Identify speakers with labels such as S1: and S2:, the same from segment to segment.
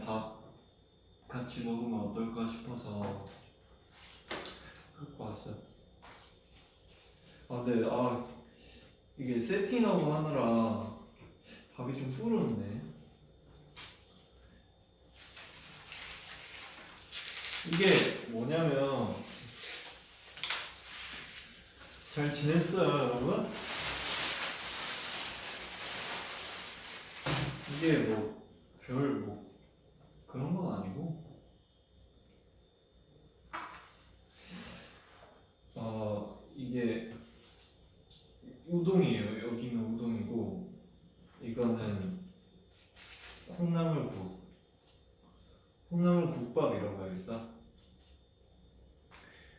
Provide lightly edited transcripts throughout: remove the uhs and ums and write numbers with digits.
S1: 밥 같이 먹으면 어떨까 싶어서 갖고 왔어요. 근데 이게 세팅하고 하느라 밥이 좀 불었네. 이게 뭐냐면, 잘 지냈어요 여러분? 이게 별 그런 건 아니고, 이게 우동이에요. 여기는 우동이고, 이거는 콩나물 국밥이라고 해야겠다.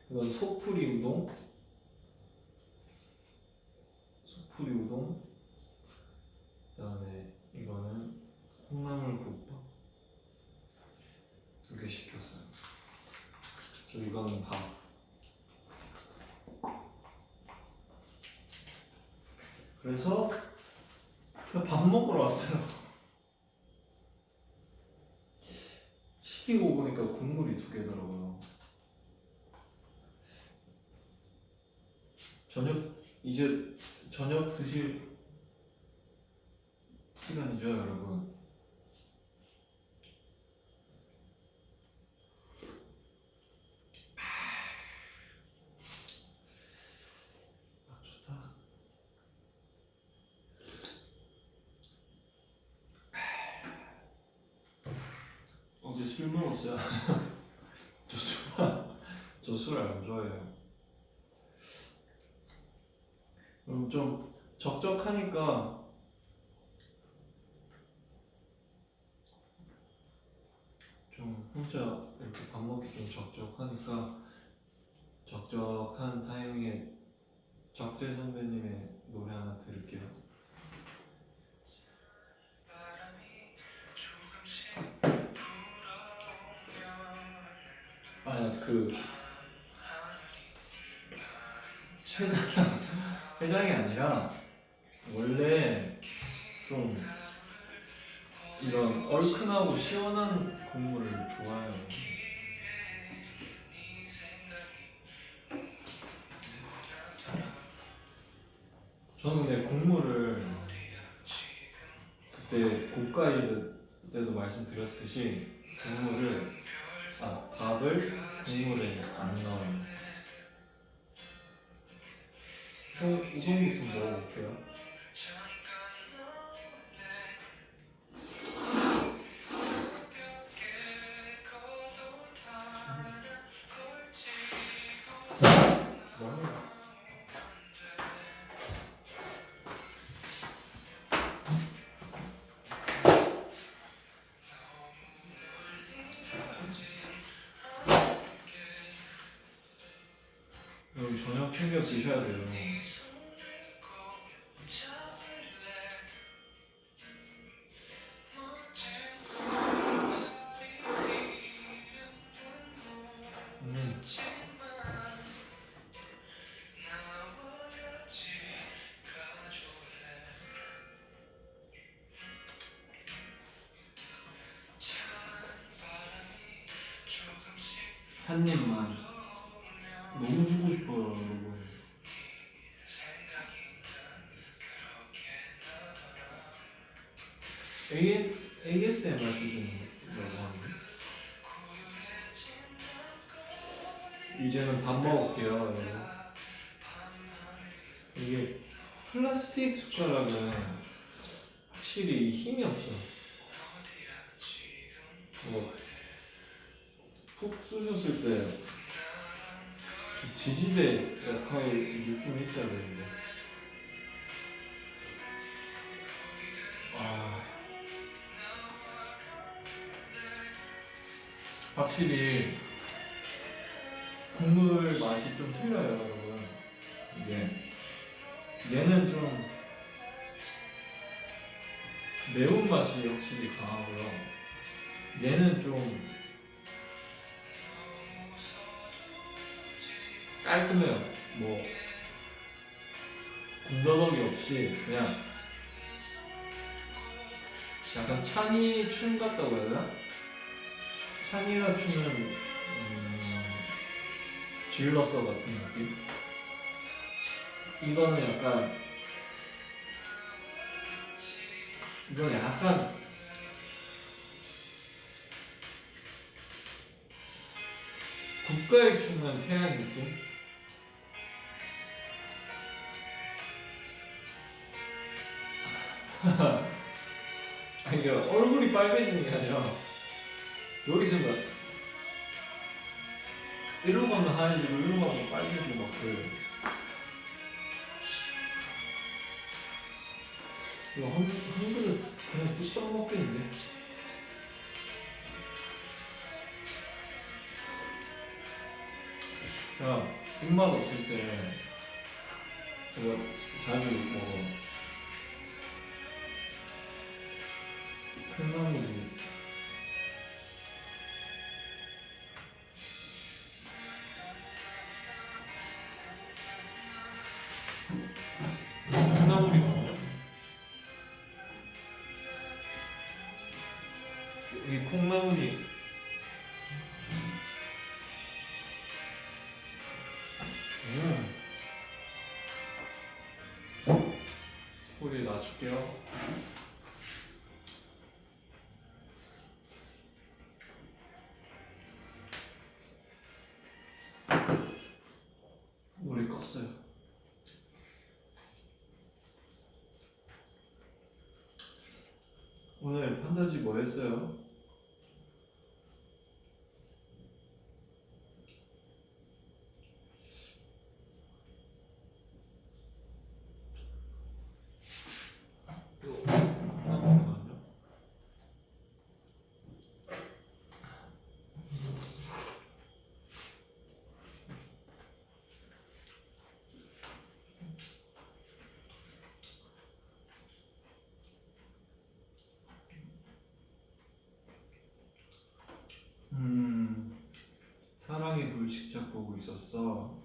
S1: 이건 소풀이 우동, 그다음에 이거는 콩나물 국밥 두 개 시켰어요. 그리고 이거는 밥. 그래서 그냥 밥 먹으러 왔어요. 시키고 보니까 국물이 두 개더라고요. 이제 저녁 드실 시간이죠, 여러분. 좋다. 어제 술 먹었어요. 저 술 안 좋아해요. 그럼 좀 적적하니까 좀 혼자 이렇게 밥 먹기 좀 적적하니까, 적적한 타이밍에 적재 선배님의 노래 하나 들을게요. 회장이 아니라, 원래 좀 이런 얼큰하고 시원한 국물을 좋아해요. 저는 근데 국물을, 그때 국가일 때도 말씀드렸듯이, 밥을 국물에 안 넣어요. 우동부터 먹어볼게요. 여러분, 저녁 챙겨 드셔야 돼요. 한 입만 너무 주고 싶어요, 여러분. ASMR 수준이라고 하는데. 이제는 밥 먹을게요, 여러분. 이게 플라스틱 숟가락은 확실히 힘이 없어. 푹 쑤셨을 때 지지대 역할 느낌이 있어야 되는데. 확실히 국물 맛이 좀 틀려요, 여러분. 얘는 좀 매운맛이 확실히 강하고요. 얘는 좀 깔끔해요. 군더더기 없이 그냥 약간 찬이춤 같다고 해야 되나? 찬이가 추는 질러서 같은 느낌? 이거는 약간 국가에 추는 태양 느낌? 아니 이게 얼굴이 빨개지는 게 아니라 여기서 막 이러고 가면 하얘지고 이러고 가면 빨개지고 막 그래요. 이거 한 그릇 그냥 뚝딱 먹겠는데? 제가 입맛 없을 때 제가 자주 먹어. 콩나물이 콩나물이거든요? 이 콩나물이 소리 놔줄게요. 물이 껐어요. 오늘 판타지 뭐 했어요? 이거 콩나물이거든요? 사랑의 불식작 보고 있었어.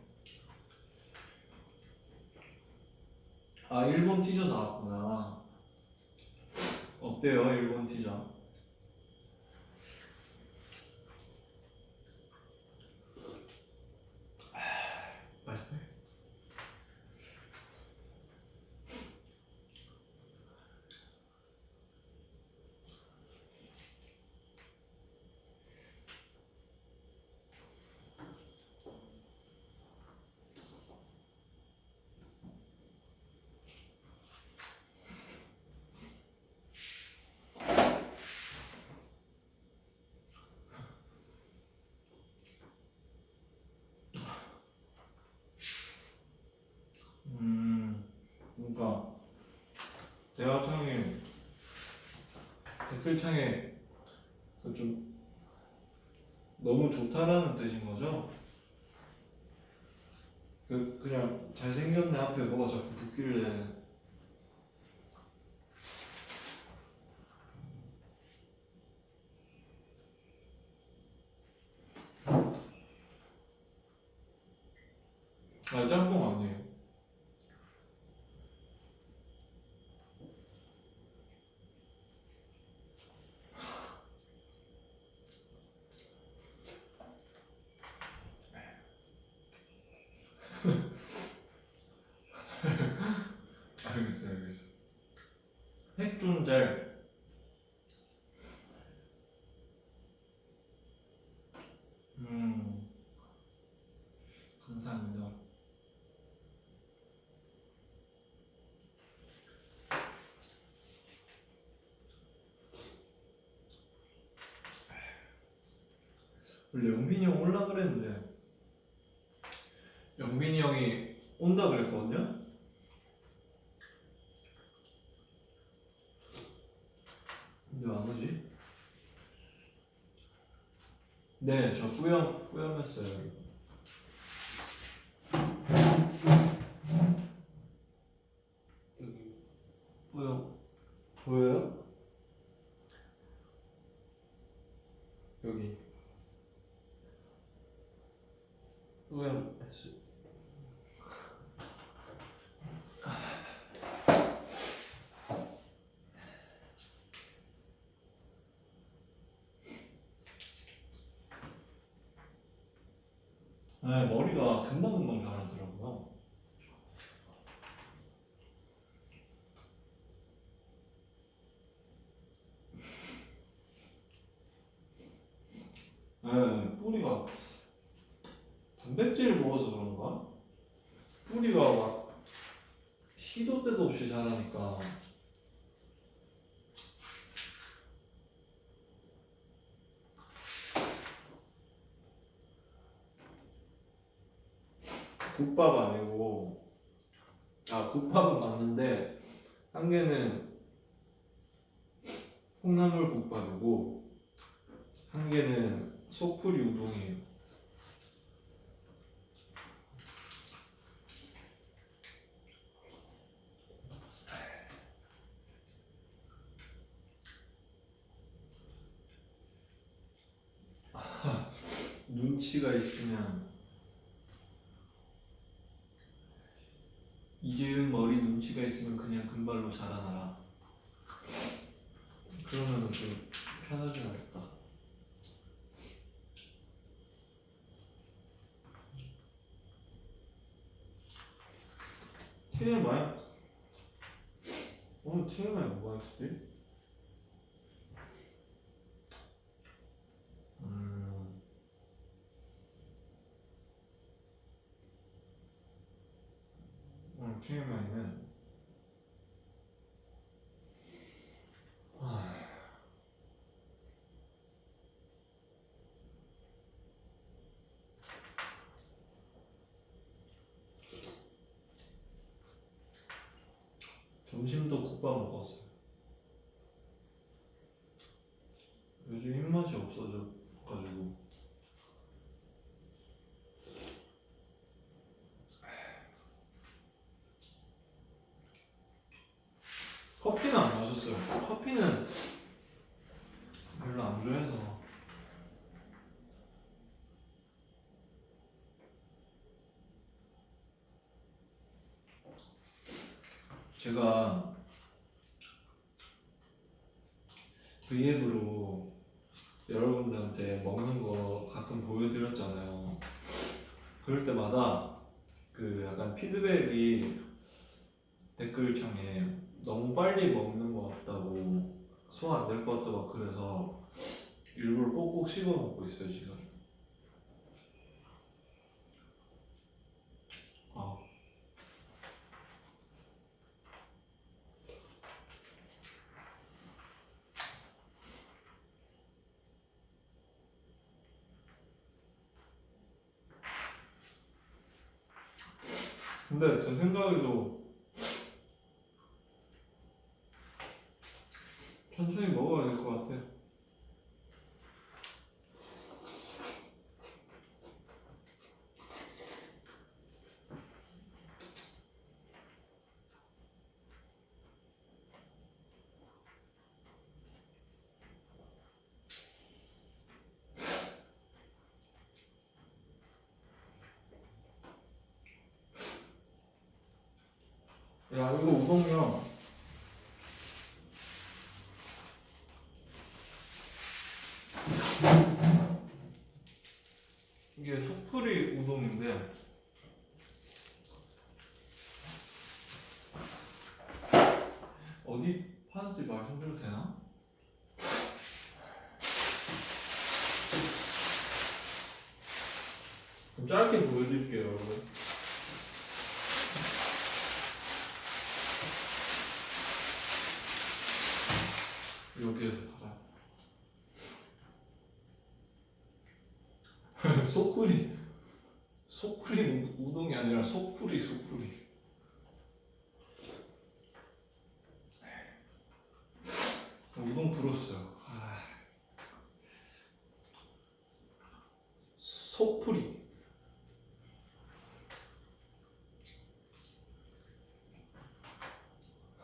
S1: 아, 일본 티저 나왔구나. 어때요, 일본 티저? 맛있네. 그러니까 대화창에 댓글창에 좀 너무 좋다라는 뜻인 거죠? 그냥 잘생겼네 앞에 뭐가 자꾸 붙길래. 아, 짬뽕 아니에요. 알겠어. 핵존잘. 감사합니다. 원래 영빈이 형 올라 그랬는데 영빈이 형이 온다 그랬거든요? 근데 안 오지? 네, 저 뿌염했어요. 여기 뿌염 보여요? 여기 뿌염했어요. 네, 머리가 금방금방 자라더라고요. 네, 뿌리가 단백질을 먹어서 그런가? 뿌리가 막 시도 때도 없이 자라니까. 국밥 아니고, 아, 국밥은 맞는데 한 개는 콩나물 국밥이고 한 개는 속풀이 우동이에요. 눈치가 있으면 이재윤 머리 눈치가 있으면 그냥 금발로 자라나라. 그러면은 좀 편하지 않겠다. TMI? 오늘 TMI 뭐가 있었지? 오늘 TMI는 점심도 국밥 먹었어요. 요즘 입맛이 없어져가지고. 커피는 안 마셨어요. 커피는 별로 안 좋아해서. 제가 브이앱으로 여러분들한테 먹는 거 가끔 보여드렸잖아요. 그럴 때마다 그 약간 피드백이 댓글창에 너무 빨리 먹는 것 같다고, 소화 안 될 것 같다고, 그래서 일부러 꼭꼭 씹어 먹고 있어요 지금. 아, 근데 제 생각에도 천천히 먹어야 될 것 같아. 야, 이거 우동면 이게 속풀이 우동인데 어디 파는지 말씀드려도 되나? 좀 짧게 보여드릴게요 여러분. 여기에서 봐요. 소쿠리 우동이 아니라 소쿠리. 우동 불었어요. 소쿠리.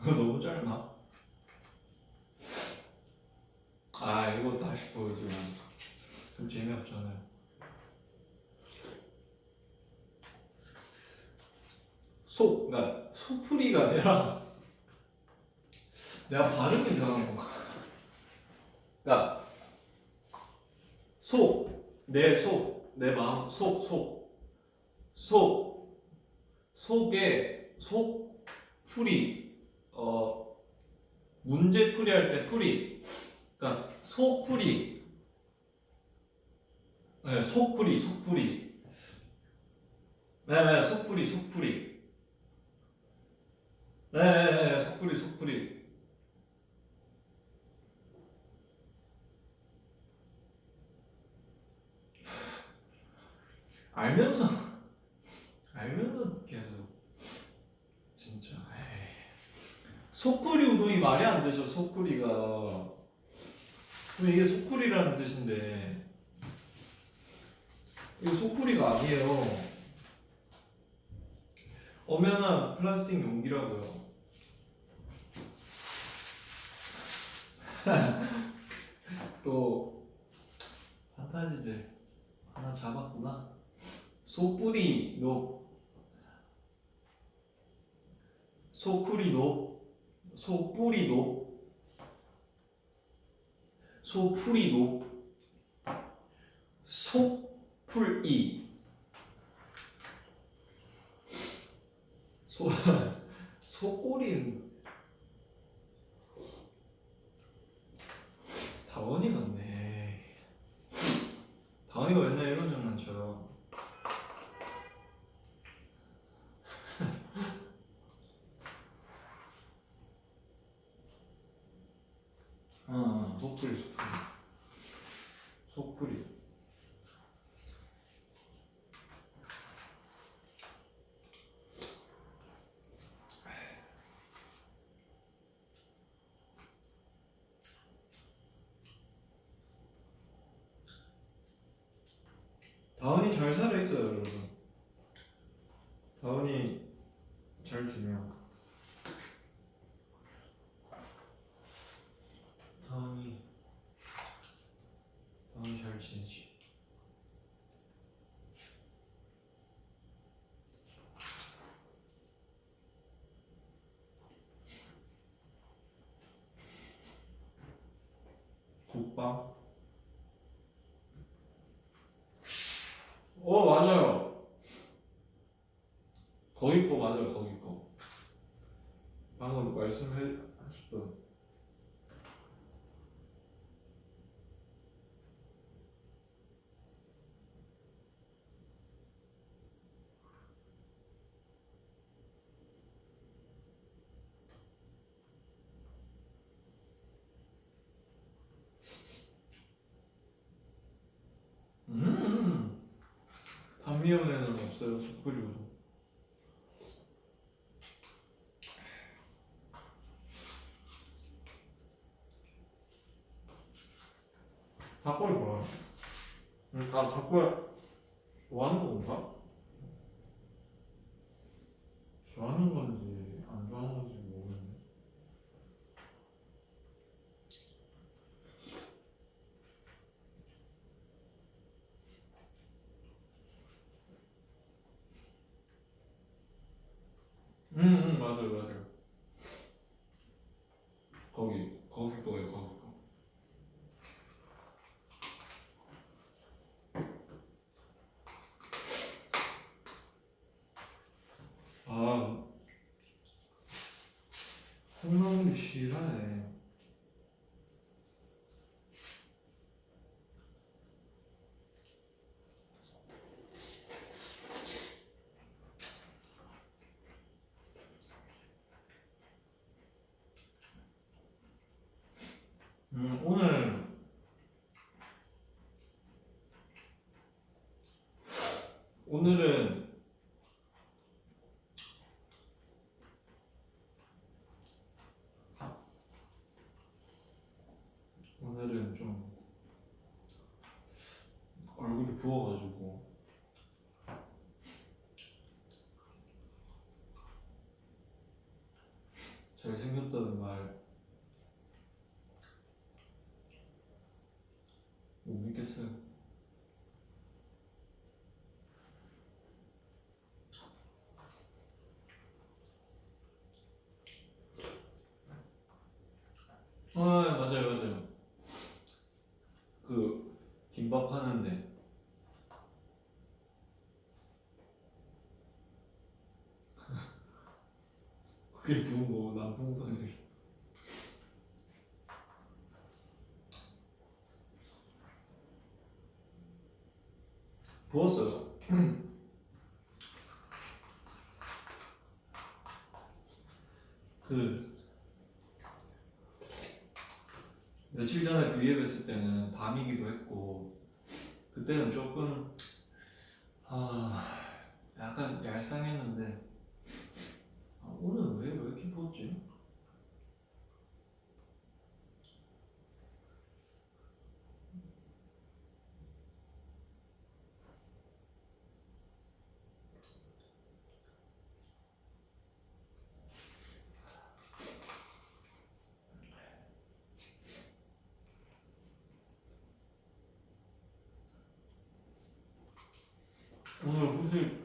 S1: 너무 짧나? 아, 이거 다시 보여주면 좀 재미없잖아요. 그러니까 소풀이가 아니라 내가 발음이 이상한 거. 그러니까 내 마음, 속. 속에 속풀이 문제풀이 할 때 풀이 그러니까 속풀이 네, 속풀이 네, 속풀이 네, 속풀이 알면서 계속 진짜 속풀이 우동이 말이 안 되죠. 속풀이가 그럼 이게 속풀이라는 뜻인데 이거 속풀이가 아니에요. 엄연한 플라스틱 용기라고요. 또 판타지들 하나 잡았구나. 소뿌리 노 소쿠리 노 소뿌리 노 소풀이 노 속풀이 소 소꼬리는 다원이 같네. 다원이가 맨날 이런 장난쳐. 속풀이 다원이 잘 살아있어요 여러분. 다원이 잘 지내요. 다원이 잘 지내지. 국방? 맞아요. 거기 거 맞아요. 거기 거. 방금 말씀하셨던. 단미연에는 없어요. 속풀이도. 닭꼬리 뭐야? 닭꼬리 좋아하는 건가? 좋아하는 건지 안 좋아하는 건지 모르겠네. 맞아요. 거기 거예요. 거기 거. 아, 콩나물이 실하네. 오늘은 좀 얼굴이 부어가지고 잘생겼다는 말 못 믿겠어요. 맞아요. 그 김밥 하는데 그게 부은 거고 난 풍선이. 부었어요. 그 며칠 전에 V앱 했을 때는 밤이기도 했고 그때는 조금 약간 얄쌍했는데 오늘 왜 이렇게 부었지? 오늘 후기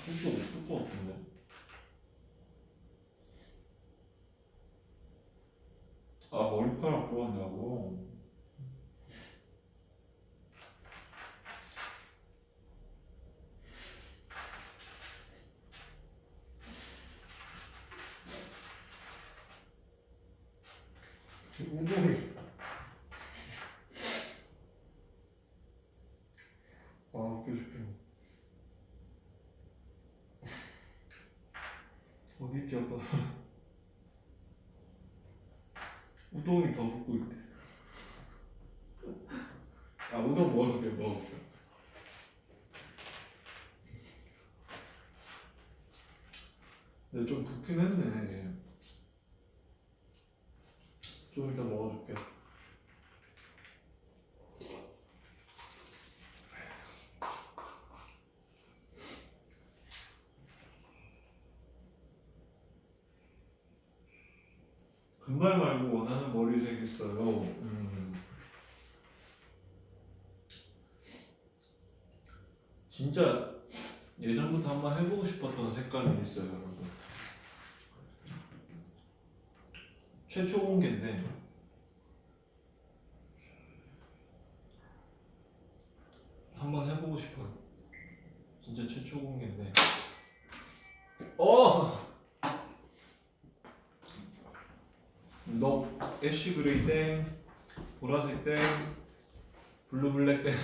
S1: 없을 것 같은데. 머리카락 부었냐고. 우동이 웃겨 죽겠네. 어디 있지 아까. 우동이 더 붓고 있대. 우동 먹어볼게요. 근데 좀 붓긴 했네 얘. 좀 이따 먹어줄게. 금발 말고 원하는 머리색 있어요. 진짜 예전부터 한번 해보고 싶었던 색깔이 있어요, 여러분. 최초 공개인데 한번 해보고 싶어요. 진짜 최초 공개인데. 너 애쉬 그레이 땡, 보라색 땡, 블루 블랙 땡,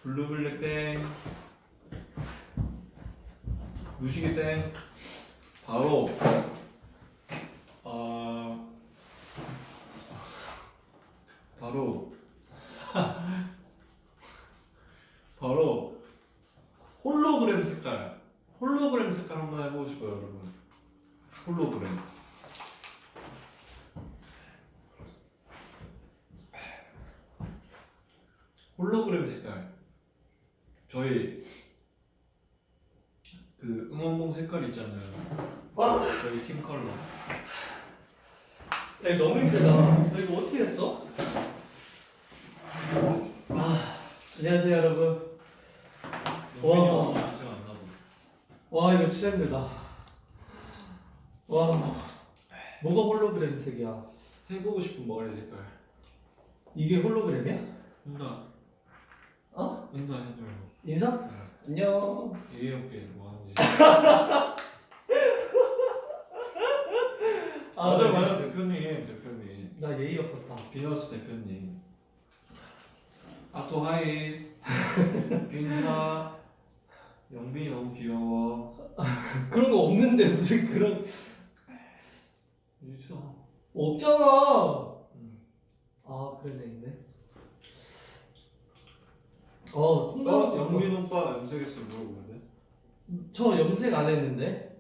S1: 블루 블랙 땡, 무지개 땡. 바로 바로 홀로그램 색깔 한번 해보고 싶어요, 여러분. 홀로그램 색깔. 저희 그 응원봉 색깔 있잖아요. 저희 팀 컬러.
S2: 야, 이거 너무 힘들다. 너 이거 어떻게 했어? 안녕하세요, 여러분.
S1: 영민이 진짜 안 나고.
S2: 와, 이거 진짜 힘들다. 와, 뭐가 홀로그램 색이야?
S1: 해보고 싶은 머리 색깔.
S2: 이게 홀로그램이야?
S1: 인사해줘요.
S2: 인사?
S1: 네.
S2: 안녕.
S1: 예의 없게 뭐 하는지. 맞아 대표님.
S2: 나 예의 없었다.
S1: 비너스 대표님. 또 하이. 빈나. 영빈이 너무 귀여워.
S2: 그런 거 없는데 무슨 그런
S1: 있어.
S2: 없잖아. 그러네 있네.
S1: 영빈 오빠 염색했어 물어보는데.
S2: 저 염색 안 했는데.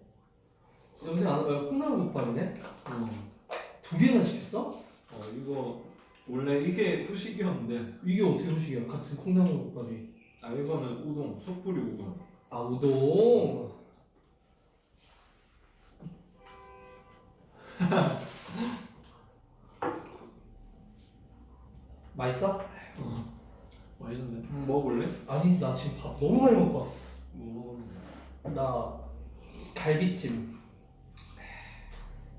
S2: 염색 안 하고 콩나물 국밥이네. 두 개나 시켰어?
S1: 이거 원래 이게 후식이었는데.
S2: 이게 어떻게 후식이야? 같은 콩나물 국밥이.
S1: 이거는 우동, 숯불이 우동.
S2: 우동. 맛있어?
S1: 맛있는데? 먹어볼래?
S2: 아니, 나 지금 밥 너무 많이 먹고 왔어.
S1: 뭐 먹었는데?
S2: 나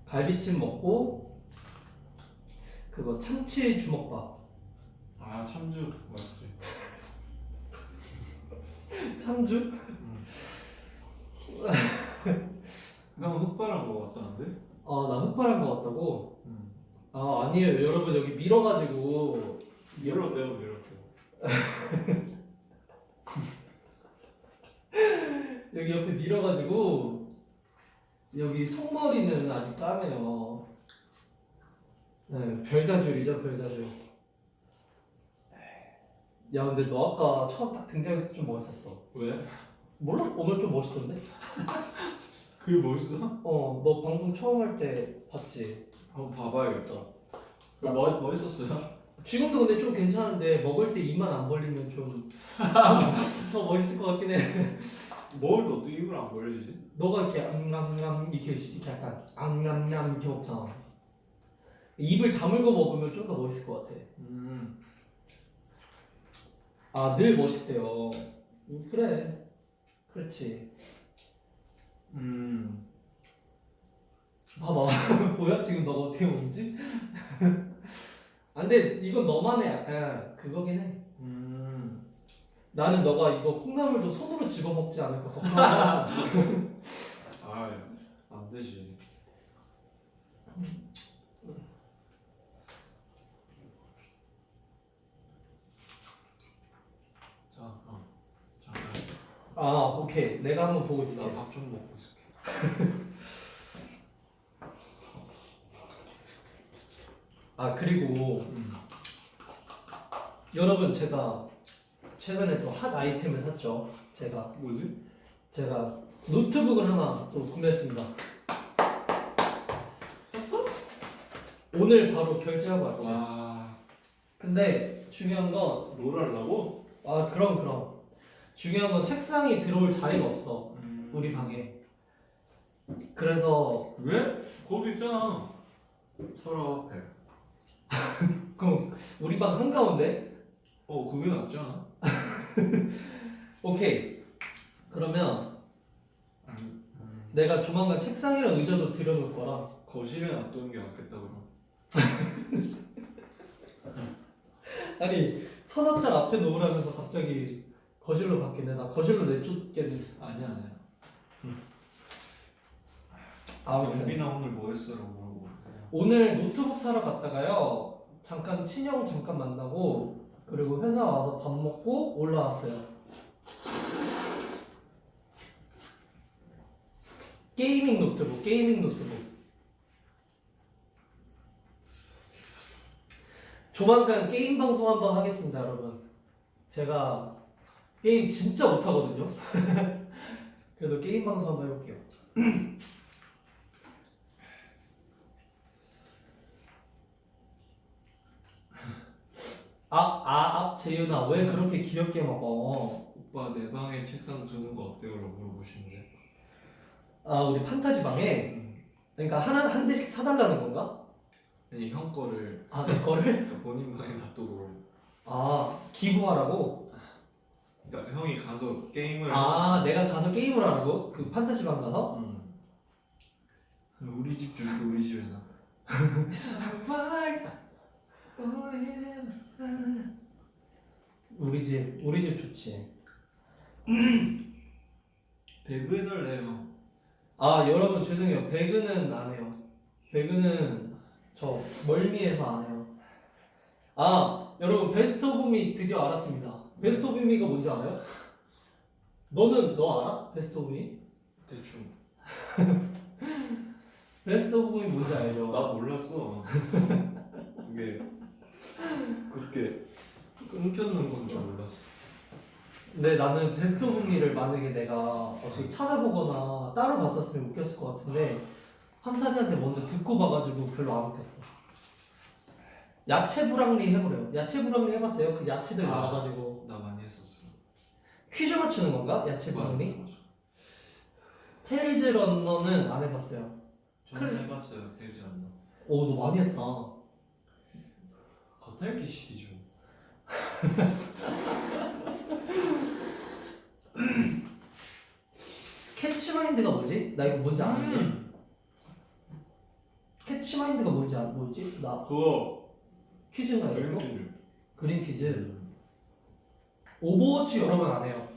S2: 갈비찜 먹고 그거 참치 주먹밥.
S1: 참주 맛있지.
S2: 참주?
S1: 형 흑발한 거 같다는데?
S2: 아, 나 흑발한 거 같다고?
S1: 응.
S2: 아, 아니에요. 여러분, 여기 밀어가지고.
S1: 밀었대요.
S2: 여기 옆에 밀어가지고. 여기 속머리는 아직 까매요. 네, 별다줄이죠, 별다줄. 야, 근데 너 아까 처음 딱 등장했을 때 좀 멋있었어.
S1: 왜?
S2: 몰라? 오늘 좀 멋있던데?
S1: 그게 멋있어?
S2: 너 방송 처음 할 때 봤지?
S1: 한번 봐봐야겠다.
S2: 나-
S1: 멋있었어요?
S2: 지금도 근데 좀 괜찮은데 먹을 때 입만 안 벌리면 좀 더 멋있을 것 같긴 해.
S1: 먹을 때 어떻게 입을 안 벌리지?
S2: 너가 이렇게 암암암 이렇게 약간 암암암 이렇게 먹잖아. 입을 다물고 먹으면 좀 더 멋있을 것 같아. 아, 늘 멋있대요. 그래. 그렇지. 봐봐. 보여? 지금 너가 어떻게 먹는지? 아, 근데 이건 너만의 약간 그거긴 해. 나는 너가 이거 콩나물도 손으로 집어먹지 않을까 걱정했어.
S1: 안 되지. 자,
S2: 아, 오케이. 내가 한번 보고 있을게.
S1: 나 밥 좀 먹고 있을게.
S2: 아, 그리고 여러분, 제가 최근에 또 핫 아이템을 샀죠.
S1: 뭐지?
S2: 제가 노트북을 하나 또 구매했습니다. 오늘 바로 결제하고 왔지.
S1: 와,
S2: 근데 중요한 건
S1: 롤 하려고?
S2: 그럼 중요한 건 책상이 들어올 자리가 없어. 우리 방에. 그래서
S1: 왜? 거기 있잖아. 서로 앞에.
S2: 그럼 우리 방 한가운데?
S1: 그게 낫잖아.
S2: 오케이. 그러면 내가 조만간 책상이랑 의자도 들여놓을 거라.
S1: 거실에 놔두는 게 낫겠다 그럼.
S2: 아니, 서랍장 앞에 놓으라면서 갑자기 거실로 바뀌네. 나 거실로 내쫓겠네.
S1: 아니야.
S2: 아무튼
S1: 영빈아 오늘 뭐 했어라고 물어보고.
S2: 오늘 노트북 사러 갔다가요. 친형 잠깐 만나고 그리고 회사 와서 밥 먹고 올라왔어요. 게이밍 노트북. 조만간 게임 방송 한번 하겠습니다, 여러분. 제가 게임 진짜 못하거든요. 그래도 게임 방송 한번 해볼게요. 재윤아, 왜 그렇게 귀엽게 먹어?
S1: 오빠 내 방에 책상 두는 거 어때요?라고 물어보시는데.
S2: 우리 판타지 방에 그러니까 한 대씩 사달라는 건가?
S1: 아니 형 거를
S2: 내 거를?
S1: 그러니까 본인 방에 놔두고.
S2: 기부하라고?
S1: 그러니까 형이 가서 게임을.
S2: 내가 가서 게임을 하라고? 그 판타지 방 가서?
S1: 우리 집 줄게 우리 집에 나.
S2: 우리 집 좋지.
S1: 배그 해달래요.
S2: 여러분 죄송해요. 배그는 안 해요. 배그는 저 멀미해서 안 해요. 여러분 베스트 오브 미 드디어 알았습니다. 베스트 오브 미가 뭔지 알아요? 너 알아? 베스트 오브 미?
S1: 대충.
S2: 베스트 오브 미 뭔지 알죠?
S1: 나 몰랐어. 이게 그렇게 끊겼는 건 줄 몰랐어.
S2: 근데 나는 베스트 오브 미를 만약에 내가 어떻게 찾아보거나 따로 봤었으면 웃겼을 것 같은데 판타지한테 먼저 듣고 봐가지고 별로 안 웃겼어. 야채 불황리 해보래요. 야채 불황리 해봤어요? 그 야채들 나와가지고
S1: 나 많이 했었어.
S2: 퀴즈 맞추는 건가? 야채 불황리?
S1: 맞아.
S2: 테일즈 런너는 안 해봤어요.
S1: 저는 해봤어요. 되지 않나.
S2: 너 많이 했다.
S1: 겉핥기 식이죠.
S2: 캐치마인드가 뭐지? 나 이거 뭔지 아는데. 캐치마인드가 뭐지? 나
S1: 그거
S2: 퀴즈인가 이거?
S1: 그림캐를.
S2: 그림 퀴즈. 오버워치 여러분 안 해요.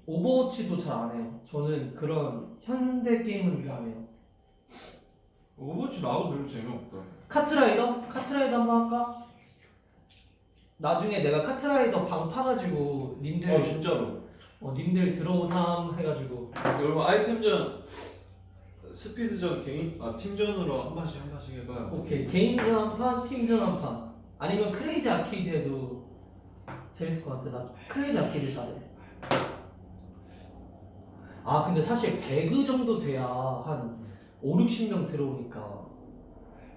S2: 오버워치도 잘 안 해요. 저는 그런 현대 게임은 안 해요.
S1: 오버워치 나도 별로 재미없다.
S2: 카트라이더? 카트라이더 한번 할까? 나중에 내가 카트라이더 방 파가지고 님들
S1: 진짜로.
S2: 님들 들어오삼 해가지고
S1: 여러분 아이템전, 스피드전, 개인 팀전으로 한 번씩 해봐요.
S2: 오케이 개인전 한 판, 팀전 한 판. 아니면 크레이지 아케이드 해도 재밌을 것 같아. 나 크레이지 아케이드 잘해. 아 근데 사실 배그 정도 돼야 한 5, 60명 들어오니까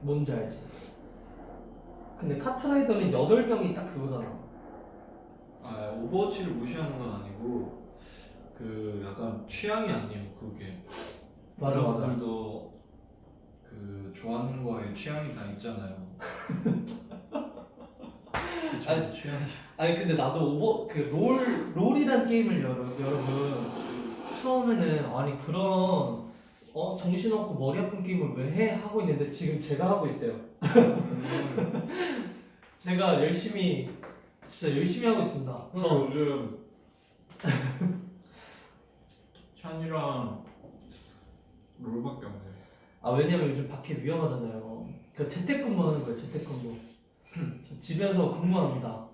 S2: 뭔지 알지? 근데 카트라이더는 8명이 딱 그거잖아.
S1: 오버워치를 무시하는 건 아니고 그 약간 취향이 아니에요 그게.
S2: 맞아.
S1: 여러분들도 그 좋아하는 거에 취향이 다 있잖아요. 그쵸,
S2: 아니,
S1: 취향이.
S2: 아니 근데 나도 롤이란 게임을 여러분 처음에는 아니 그런 정신없고 머리 아픈 게임을 왜 해? 하고 있는데 지금 제가 하고 있어요. 제가 진짜 열심히 하고 있습니다.
S1: 저 요즘 찬이랑 롤밖에 안 해.
S2: 왜냐면 요즘 밖에 위험하잖아요. 그 재택근무하는 거예요. 재택근무. 저 집에서 근무합니다.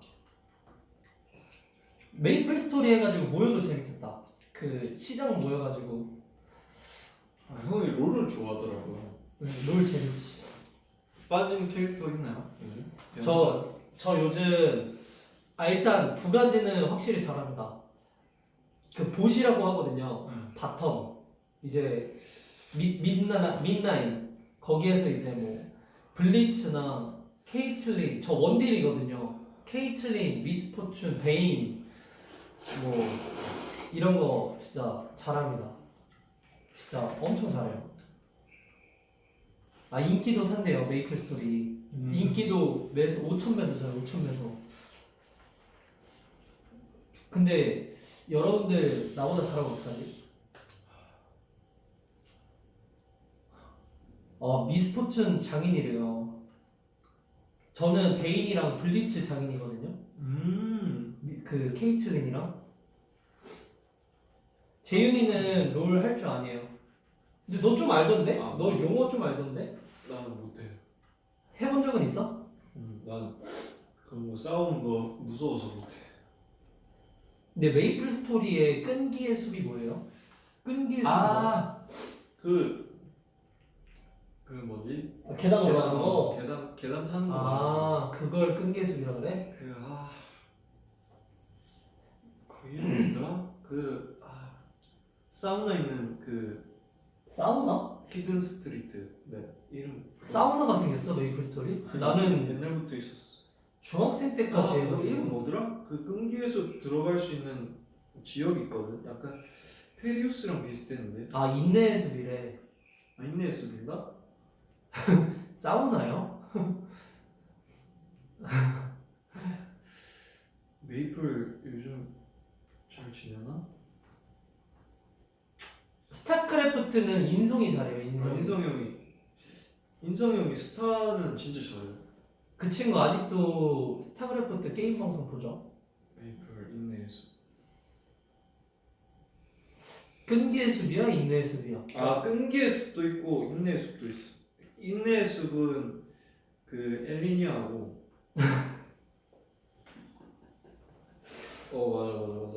S2: 메이플 스토리 해가지고 모여도 재밌겠다. 그 시장 모여가지고
S1: 형이 롤을 좋아하더라고요.
S2: 롤 재밌지.
S1: 빠진 캐릭터 있나요? 요즘?
S2: 저 요즘 일단 두 가지는 확실히 잘합니다. 그 봇이라고 하거든요. 바텀 이제 mid라인 거기에서 이제 뭐 블리츠나 케이틀린 저 원딜이거든요. 케이틀린, 미스포춘, 베인 뭐 이런 거 진짜 잘합니다. 진짜 엄청 잘해요. 인기도 산대요 메이플 스토리. 인기도 매서 5,000매서잖아요. 5,000매서. 근데 여러분들 나보다 잘하면 어떡하지? 미스포춘 장인이래요. 저는 베인이랑 블리츠 장인이거든요. 그 케이틀린이랑 재윤이는 롤 할 줄 아네요. 근데 너 좀 알던데? 너 용어 좀 알던데?
S1: 나는 못해.
S2: 해본 적은 있어?
S1: 난 그런 거 싸우는 거 무서워서 못해.
S2: 근데 메이플 스토리의 끈기의 숲이 뭐예요? 끈기의 숲이
S1: 그 뭐지?
S2: 계단 올라가는 거?
S1: 계단 타는 거.
S2: 그걸 끈기의 숲이라 그래?
S1: 그 이름 뭐더라? 사우나 있는
S2: 사우나?
S1: 히든 스트리트. 네, 이름.
S2: 사우나가 생겼어 메이플 스토리? 나는
S1: 옛날부터 있었어.
S2: 중학생 때까지
S1: 그
S2: 해가지고.
S1: 이름 뭐더라? 그 끈기에서 들어갈 수 있는 지역이 있거든. 약간 페리우스랑 비슷했는데.
S2: 인내의 숲이래.
S1: 인내의 숲인가?
S2: 사우나요?
S1: 메이플 요즘 잘 지내나?
S2: 스타크래프트는 인성이 잘해요.
S1: 인성이 형이 스타는 진짜 잘해요.
S2: 그 친구 아직도 스타크래프트 게임 방송 보죠?
S1: 메이플 인내의 숲.
S2: 끈기의 숲이야? 인내의 숲이야?
S1: 끈기의 숲도 있고 인내의 숲도 있어. 인내의 숲은 그 엘리니아하고. 맞아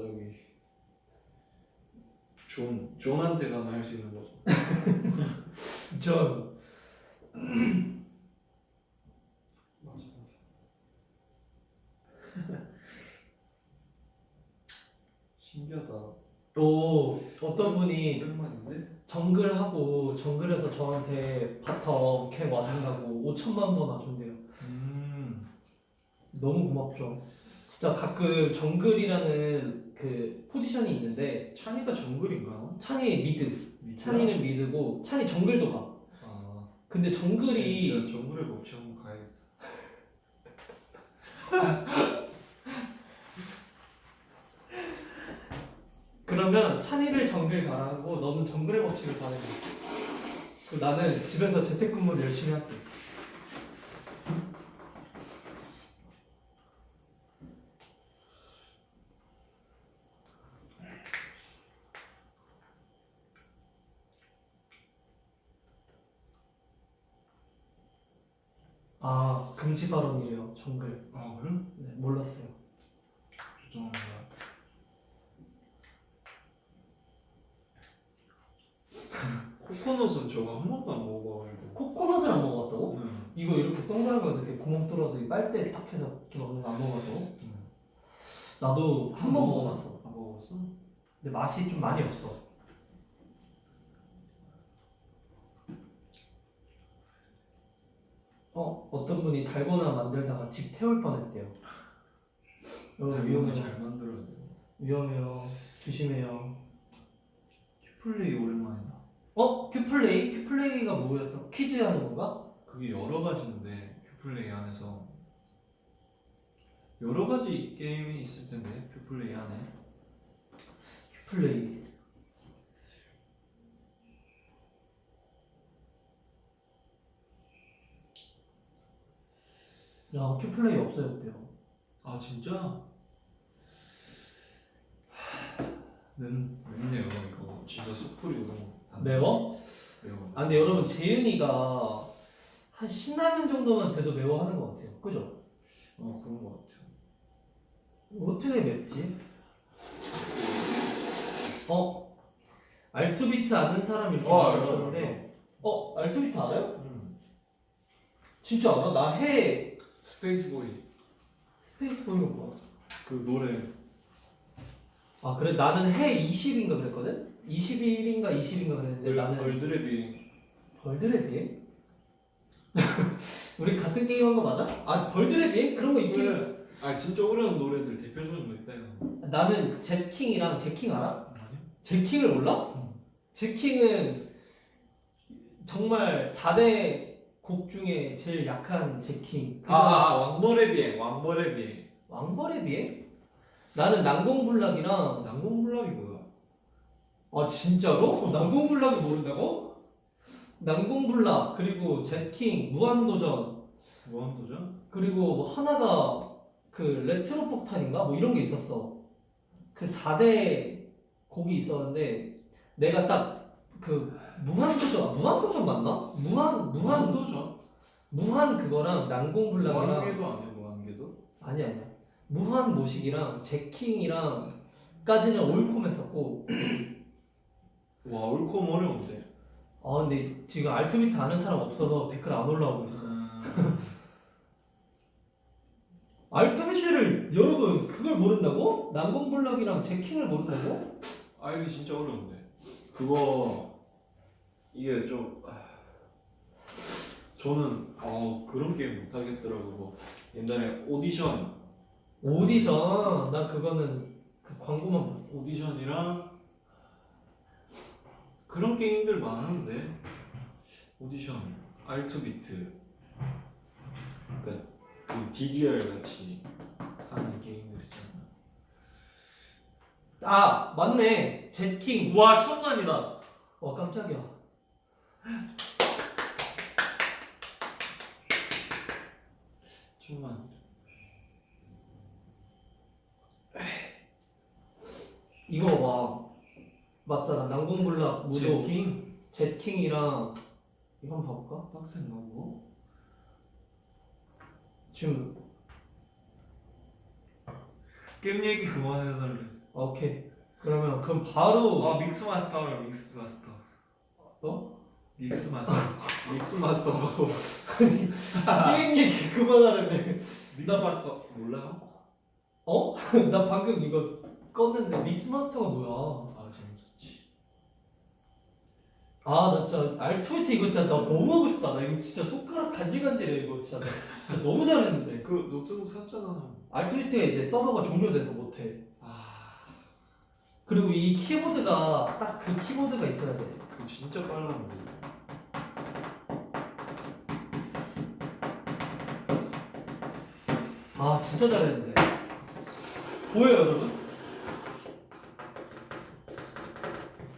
S1: 여기 존한테 가면 할 수 있는 거죠.
S2: 전
S1: 맞아. 신기하다.
S2: 어떤 분이
S1: 오랜만인데?
S2: 정글하고 정글에서 저한테 바텀 캔 와준다고 5천만 원 와준대요. 너무 고맙죠. 진짜 가끔 정글이라는 그 포지션이 있는데
S1: 찬이가 정글인가?
S2: 찬이 미드. 찬이는 미드고 찬이 정글도 가. 근데 정글이
S1: 진짜 정글의 법칙 한번 가야겠다.
S2: 그러면 찬이를 정글 가라고 너는 정글의 법칙을 가는 거야. 나는 집에서 재택근무를 열심히 할게. 아 금지 발언이래요 정글.
S1: 아 그래?
S2: 네 몰랐어요.
S1: 죄송합니다. 코코넛은 저거 한 번도 안 먹어가지고.
S2: 코코넛을 안 먹어봤다고?
S1: 응.
S2: 이거 이렇게 동그란 거에서 이렇게 구멍 뚫어서 이 빨대 탁 해서 이렇게 먹는 거 안 먹어봤다고?
S1: 응.
S2: 나도 한 번 먹어봤어.
S1: 안 먹어봤어?
S2: 근데 맛이 좀 많이 없어. 어떤 분이 달고나 만들다가 집 태울 뻔했대요. 여러분
S1: 달고나
S2: 위험해요.
S1: 잘 만들어야 돼.
S2: 위험해요. 조심해요.
S1: 큐플레이 오랜만이다.
S2: 큐플레이? 큐플레이가 뭐였다? 퀴즈 하는 건가?
S1: 그게 여러 가지인데 큐플레이 안에서 여러 가지 게임이 있을 텐데 큐플레이 안에.
S2: 큐플레이. 야, 큐플레이 없어졌대요.
S1: 아 진짜? 맵네요 이거. 진짜 숯불이 너무
S2: 매워?
S1: 매워.
S2: 아, 근데 여러분, 재윤이가 한 신라면 정도만 돼도 매워하는 것 같아요. 그죠?
S1: 그런 거 같아요.
S2: 어떻게 맵지? 알투비트 아는 사람 이렇게 말하셨는데 알투비트 알아요? 진짜 알아? 나 해
S1: 스페이스보이
S2: 스페이스 보이가 뭐야?
S1: 그 노래.
S2: 아 그래? 나는 해 20인가 그랬거든? 21인가 20인가 그랬는데 나는
S1: 벌들의 비행.
S2: 벌들의 비행? 우리 같은 게임 한 거 맞아? 아 벌들의 비행? 그런 거 있긴
S1: 그래. 아 진짜 어려운 노래들 대표적인 거 있다 이거.
S2: 나는 제킹이랑 제킹 알아?
S1: 아니요?
S2: 제킹을 몰라? 제킹은 정말 4대 곡 중에 제일 약한 제킹.
S1: 왕벌의 비행. 왕벌의 비행.
S2: 왕벌의 비행? 나는 난공불락이랑
S1: 난공불락이 뭐야?
S2: 아 진짜로? 난공불락을 모른다고? 난공불락 그리고 제킹 무한도전
S1: 무한도전?
S2: 그리고 뭐 하나가 그 레트로 폭탄인가? 뭐 이런 게 있었어. 그 4대 곡이 있었는데 내가 딱 그 무한도전 맞나?
S1: 무한도전?
S2: 무한 그거랑 난공불락이랑
S1: 무한궤도 아니야 무한궤도?
S2: 아니야 무한 모식이랑 제킹이랑까지는 올콤했었고
S1: 와 올콤 어려운데.
S2: 근데 지금 알투비트 아는 사람 없어서 댓글 안 올라오고 있어. 알투비트를 여러분 그걸 모른다고? 난공불락이랑 제킹을 모른다고?
S1: 이게 진짜 어려운데. 그거 이게 좀 저는 그런 게임 못 하겠더라고. 뭐 옛날에 오디션
S2: 난 그거는 그 광고만 봤어.
S1: 오디션이랑 그런 게임들 많은데 오디션 알투비트 그러니까 그 DDR 같이 하는 게임들 있잖아.
S2: 맞네 제킹.
S1: 와 천만이다.
S2: 깜짝이야.
S1: 천만.
S2: 이거 봐 맞잖아. 난공불락 무도
S1: 제킹
S2: 제킹이랑 이거 한번 봐볼까?
S1: 빡센 거고.
S2: 지금
S1: 게임 얘기 그만해달래.
S2: 오케이 그럼 바로
S1: 믹스마스터라 믹스마스터.
S2: 어?
S1: 믹스마스터. 믹스마스터라고.
S2: 게임 얘기 그만하라며.
S1: 믹스마스터 몰라요?
S2: 나 방금 이거 껐는데 믹스마스터가 뭐야?
S1: 재밌었지.
S2: 나 진짜 알토이트 이거 진짜 나 너무 하고 싶다. 나 이거 진짜 손가락 간질간질해 이거 진짜. 나 진짜 너무 잘했는데.
S1: 그 노트북 샀잖아.
S2: 알토이트가 이제 서버가 종료돼서 못해. 그리고 이 키보드가 딱 그 키보드가 있어야 돼.
S1: 그거 진짜 빨랐는데.
S2: 진짜 잘했는데. 보여요 여러분?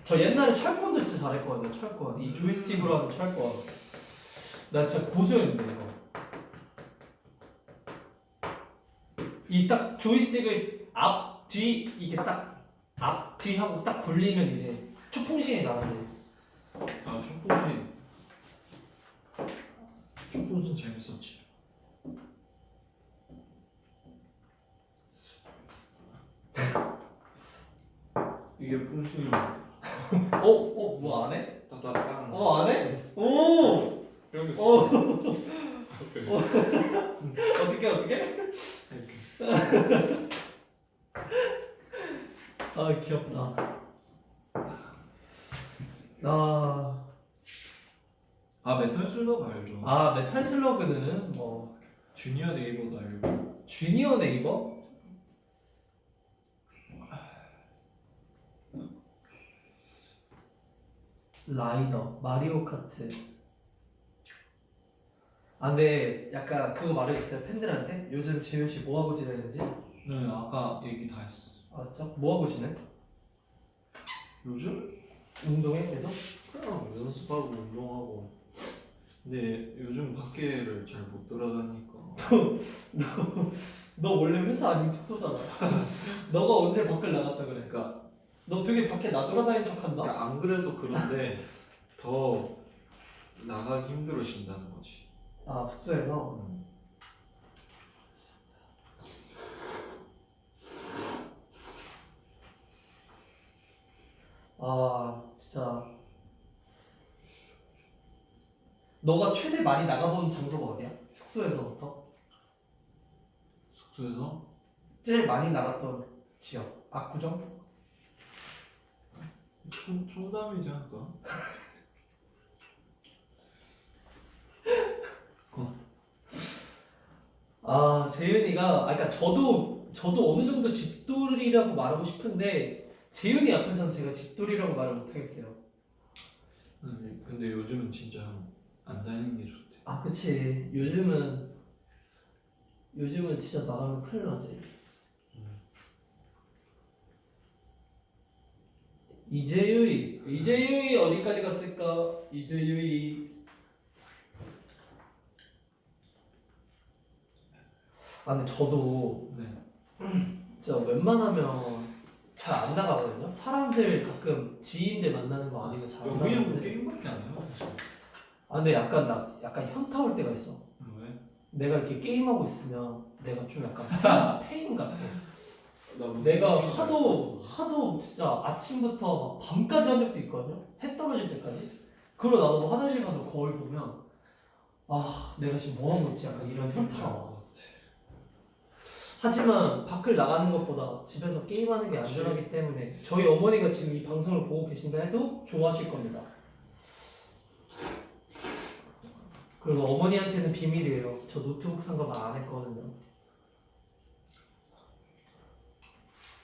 S2: 저 옛날에 철권도 진짜 잘했거든요. 철권 이 조이스틱으로 하는 철권. 나 진짜 고수였는데 이거. 이 딱 조이스틱을 앞, 뒤 이게 딱 앞, 뒤 하고 딱 굴리면 이제 초풍신이 나가지.
S1: 촉풍신 재밌었지. 이게 풍신이
S2: 뭐 안 해?
S1: 따다빵.
S2: 안 해? 오!
S1: 이런 게
S2: 어.
S1: 이렇게.
S2: 어떻게? 아 귀엽다.
S1: 메탈 슬러그 알죠?
S2: 메탈 슬러그는 뭐
S1: 주니어 네이버도 알고.
S2: 주니어 네이버? 라이더, 마리오 카트. 근데 약간 그거 말해줬어요 팬들한테? 요즘 재윤 씨 뭐 하고 지내는지?
S1: 네, 아까 얘기 다 했어.
S2: 진짜? 뭐 하고 지내?
S1: 요즘?
S2: 운동해 계속?
S1: 그냥 연습하고 운동하고. 근데 요즘 밖에를 잘 못 돌아다니니까.
S2: 너 원래 회사 아니면 숙소잖아. 너가 언제 밖을 나갔다 그래?
S1: 그러니까
S2: 너 되게 밖에 나돌아다니는 척한다.
S1: 안 그래도 그런데 더 나가기 힘들어진다는 거지.
S2: 숙소에서. 진짜. 너가 최대 많이 나가본 장소가 어디야? 숙소에서부터?
S1: 숙소에서
S2: 제일 많이 나갔던 지역. 압구정?
S1: 청담이지 않을까?
S2: 재윤이가 그러니까 저도 어느 정도 집돌이라고 말하고 싶은데 재윤이 앞에서는 제가 집돌이라고 말을 못 하겠어요.
S1: 근데 요즘은 진짜 안 다니는 게 좋대.
S2: 그치. 요즘은 진짜 나가면 큰일 나지. 이재유이 어디까지 갔을까? 이재유이. 근데 저도
S1: 네.
S2: 진짜 웬만하면 잘 안 나가거든요. 사람들 가끔 지인들 만나는 거 아니면 잘 안
S1: 여기는 뭐
S2: 나가는데.
S1: 게임밖에 안 해요. 사실.
S2: 근데 나 약간 현타 올 때가 있어.
S1: 왜?
S2: 내가 이렇게 게임하고 있으면 내가 좀 약간 페인 같아.
S1: 나 무슨
S2: 내가
S1: 게임
S2: 하도 진짜 아침부터 막 밤까지 한 적도 있거든요. 해 떨어질 때까지. 그러고 나도 화장실 가서 거울 보면 내가 지금 뭐 하고 있지? 약간 이런 현타가 와. 하지만 밖을 나가는 것보다 집에서 게임하는 게 안전하기 때문에 저희 어머니가 지금 이 방송을 보고 계신다 해도 좋아하실 겁니다. 그리고 어머니한테는 비밀이에요. 저 노트북 산 거 말 안 했거든요.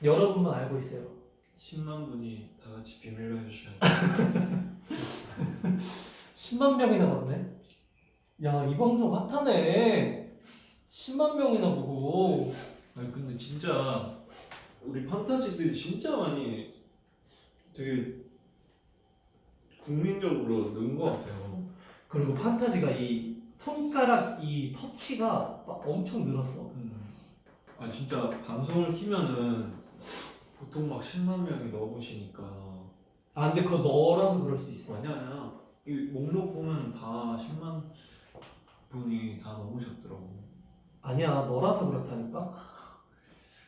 S2: 여러분만 알고 있어요.
S1: 10만 분이 다 같이 비밀로 해주셔야 돼.
S2: 10만 명이나 봤네. 야, 이 방송 핫하네. 10만 명이나 보고.
S1: 아니 근데 진짜 우리 판타지들이 진짜 많이 되게 국민적으로 는 것 같아요.
S2: 그리고 판타지가 이 손가락 이 터치가 막 엄청 늘었어.
S1: 진짜 방송을 키면은 보통 막 10만 명이 넘으시니까.
S2: 근데 그거 너라서 그럴 수도 있어.
S1: 아니야. 이 목록 보면 다 10만 분이 다 넘으셨더라고.
S2: 아니야, 너라서 그렇다니까.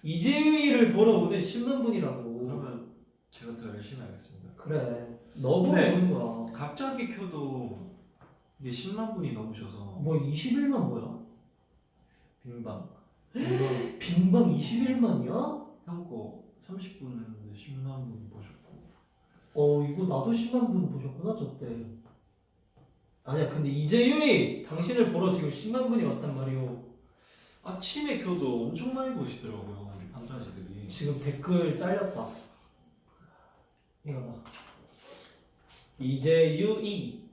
S2: 이재유이를 보러 오는 10만 분이라고.
S1: 그러면 제가 더 열심히 하겠습니다.
S2: 그래, 너 보러
S1: 근데
S2: 오는 거야.
S1: 갑자기 켜도 이게 10만 분이 넘으셔서
S2: 뭐 21만 뭐야?
S1: 빙방
S2: 빙방 21만이야?
S1: 형거 30분 했는데 10만 분 보셨고.
S2: 이거 나도 10만 분 보셨구나 저때. 아니야, 근데 이재유이 당신을 보러 지금 10만 분이 왔단 말이오.
S1: 아침에 켜도 엄청 많이 보시더라고요 우리 판타지들이.
S2: 지금 댓글 잘렸다. 이거 봐. 이재유이.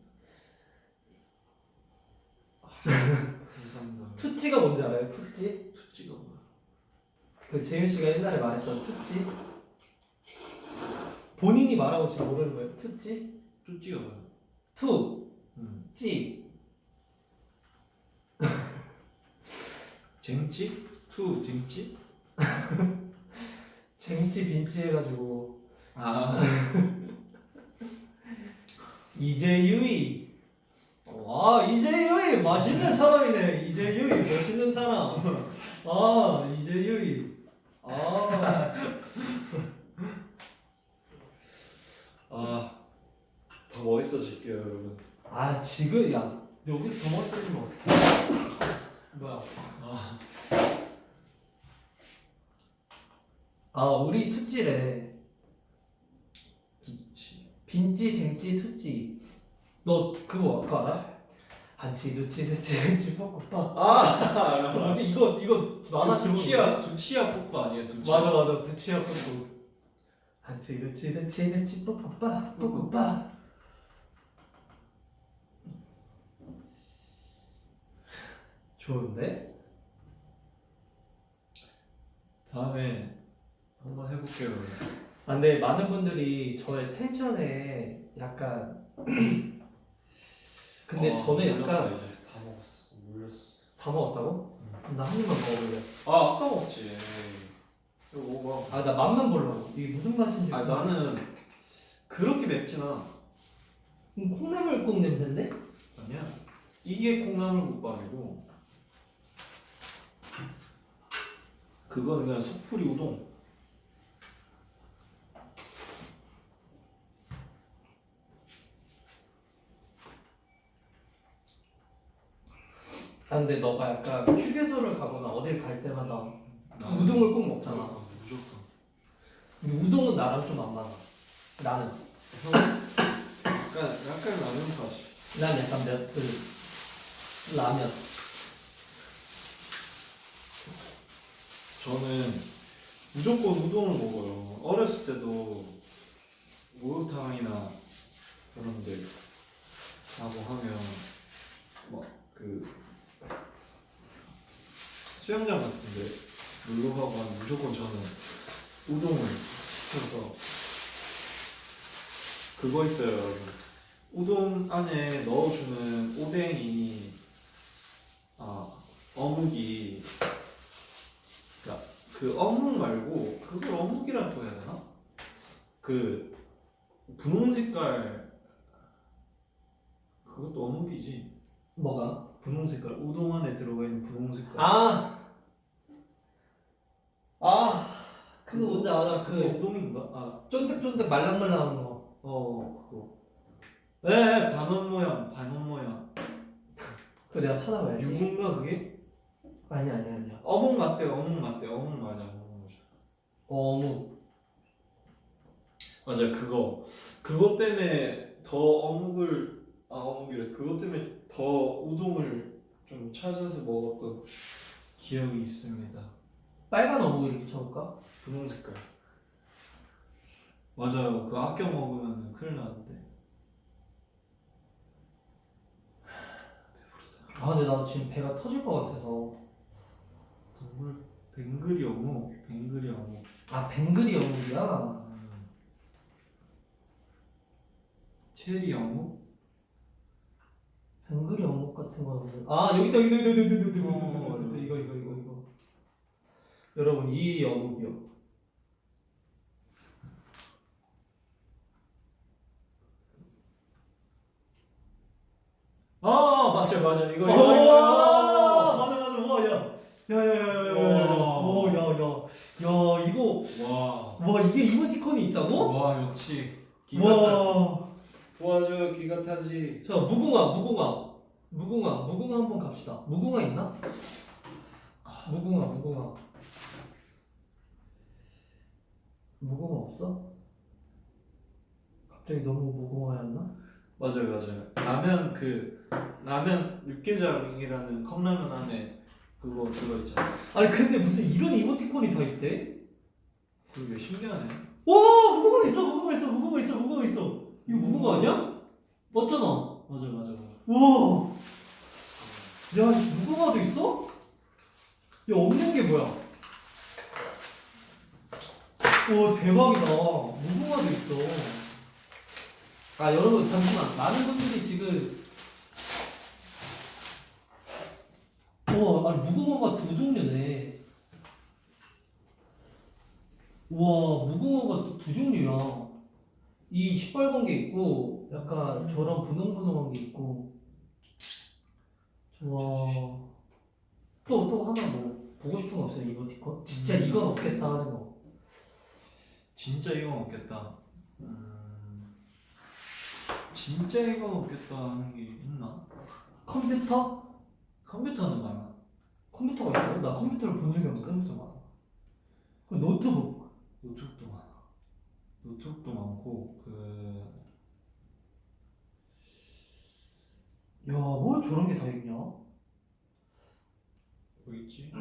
S1: 감사합니다.
S2: 투찌가 뭔지 알아요? 투찌?
S1: 투찌가 뭐야?
S2: 그 재윤 씨가 옛날에 말했던 투찌. 본인이 말하고 지금 모르는 거예요. 투찌?
S1: 투찌가 뭐야?
S2: 투. 찌.
S1: 쟁찌? 투 쟁찌?
S2: 쟁찌 빈찌 해가지고 이재유이. 이재유이 맛있는 사람이네. 이재유이 멋있는 사람. 이재유이. 아 지금 야 여기서 더 멋있어지면 어떡해? 뭐야? 아 우리 투찌래.
S1: 그치.
S2: 빈찌 쟁찌 투찌. 너 그거 아까 알아? 한치 두치 세치 쟁치 뻑뻑뻑.
S1: 알아.
S2: 뭐지 이거 만화 제목.
S1: 두치야 포크 아니에요? 두치.
S2: 맞아 두치야 뻑뻑. 한치 두치 세치 쟁치 뻑뻑뻑 뻑뻑뻑. 좋은데?
S1: 다음에 한번 해볼게요.
S2: 아, 근데 많은 분들이 저의 텐션에 약간 근데 저는
S1: 물렸다,
S2: 약간
S1: 이제 다 먹었어. 물렸어.
S2: 다 먹었다고? 나 한 입만 먹어볼래.
S1: 아까 먹지. 이거 먹어.
S2: 아 나 맛만 보려고. 이게 무슨 맛인지.
S1: 나는 그렇게 맵진 않아.
S2: 콩나물국 냄새인데?
S1: 아니야. 이게 콩나물국밥이고 그거는 그냥 속풀이 우동.
S2: 아 근데 너가 약간 휴게소를 가거나 어딜 갈 때마다
S1: 나는
S2: 우동을 꼭 먹잖아.
S1: 무조건.
S2: 근데 우동은 나랑 좀 안 맞아. 나는.
S1: 약간 라면파지.
S2: 난 약간 라면.
S1: 저는 무조건 우동을 먹어요. 어렸을 때도 목욕탕이나 그런데 가고 하면 그 수영장 같은데 놀러 가고 하면 무조건 저는 우동을 시켜서 그거 있어요, 여러분. 우동 안에 넣어주는 오뎅이 어묵이 그 어묵 말고 그걸 어묵이라고 해야 되나? 그 분홍 색깔 그것도 어묵이지.
S2: 뭐가?
S1: 분홍 색깔 우동 안에 들어가 있는 분홍 색깔.
S2: 그거 뭔지 알아.
S1: 그거
S2: 그
S1: 우동인가?
S2: 쫀득쫀득 말랑말랑한 거.
S1: 그거. 네, 반원 모양.
S2: 그거 내가 찾아봐야지.
S1: 유부인가 그게?
S2: 아니야.
S1: 어묵 맞대. 어묵 맞아.
S2: 어묵.
S1: 맞아, 그거 때문에 더 어묵이래. 그것 때문에 더 우동을 좀 찾아서 먹었던 기억이 있습니다.
S2: 빨간 어묵 이렇게 쳐볼까?
S1: 분홍 색깔. 맞아요. 그거 아껴 먹으면 큰일 나는데.
S2: 아 근데 나 지금 배가 터질 것 같아서.
S1: 동물 뱅그리 어묵.
S2: 아 뱅그리 어묵이야?
S1: 체리 어묵.
S2: 뱅그리 어묵 같은 거는 여기 있다 이거 여러분 이 어묵이요.
S1: 맞아. 이거.
S2: 맞아 야 이거 와 이게 이모티콘이 있다고?
S1: 와, 역시 기가 타지.
S2: 와.
S1: 도와줘요, 기가 타지.
S2: 자 무궁화 한번 갑시다. 무궁화 있나? 무궁화 없어? 갑자기 너무 무궁화였나?
S1: 맞아요. 라면 육개장이라는 컵라면 안에 그거 들어있잖아.
S2: 아니 근데 무슨 이런 이모티콘이 다 있대?
S1: 그게 신기하네.
S2: 와 무궁화 있어. 이거 무궁화 아니야? 맞잖아.
S1: 맞아.
S2: 와. 야 무궁화도 있어? 야 없는 게 뭐야? 와 대박이다. 무궁화도 있어. 여러분 잠시만. 많은 분들이 지금 무궁화가 두 종류네. 와 무궁화가 또 두 종류야. 이 시뻘건 게 있고 약간 저런 분홍분홍한 게 있고. 와. 또 하나 뭐 보고 싶은 거 없어요? 이모티콘? 진짜 이건 없겠다 하는 거.
S1: 진짜 이건 없겠다. 진짜 이건 없겠다 하는 게 있나?
S2: 컴퓨터?
S1: 컴퓨터는 많아.
S2: 컴퓨터가 있어? 나 컴퓨터를 본 적이 없는데.
S1: 컴퓨터 많아.
S2: 그럼 노트북.
S1: 노트북도 많아. 노트북도 많고
S2: 야, 뭐 저런 게 다 있냐?
S1: 뭐 있지?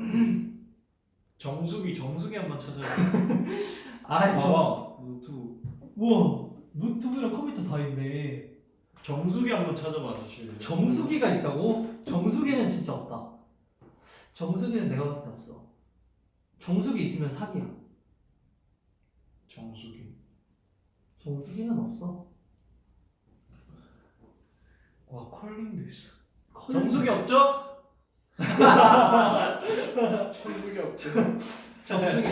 S1: 정수기 한번 찾아봐.
S2: 아이,
S1: 노트북.
S2: 우와, 노트북이랑 컴퓨터 다 있네.
S1: 정수기 한번 찾아봐 주실.
S2: 정수기가 있다고? 정수기는 진짜 없다. 정수기는 내가 봤을 때 없어. 정수기 있으면 사기야.
S1: 정수기.
S2: 정수기는 없어.
S1: 와 컬링도 있어.
S2: 컬링.
S1: 정수기 없죠? 정수기 없죠.
S2: 정수기.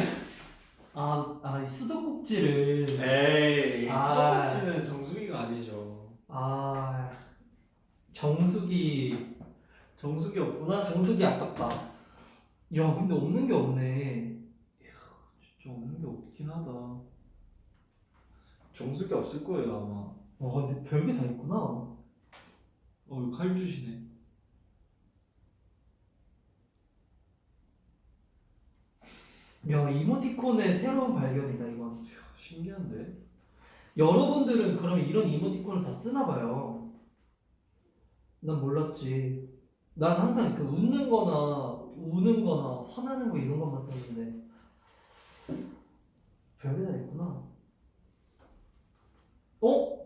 S2: 이 수도꼭지를.
S1: 에이
S2: 아.
S1: 수도꼭지는 정수기가 아니죠.
S2: 정수기.
S1: 정수기 없구나.
S2: 정수기 아깝다. 야, 근데 없는 게 없네.
S1: 진짜 없는 게 없긴 하다. 정수기 없을 거예요 아마.
S2: 와, 근데 별게 다 있구나.
S1: 이거 칼 주시네.
S2: 야, 이모티콘의 새로운 발견이다, 이건.
S1: 신기한데?
S2: 여러분들은 그럼 이런 이모티콘을 다 쓰나 봐요. 난 몰랐지. 난 항상 그 웃는 거나 우는 거나 화나는 거 이런 것만 썼는데. 별게 다 있구나. 어?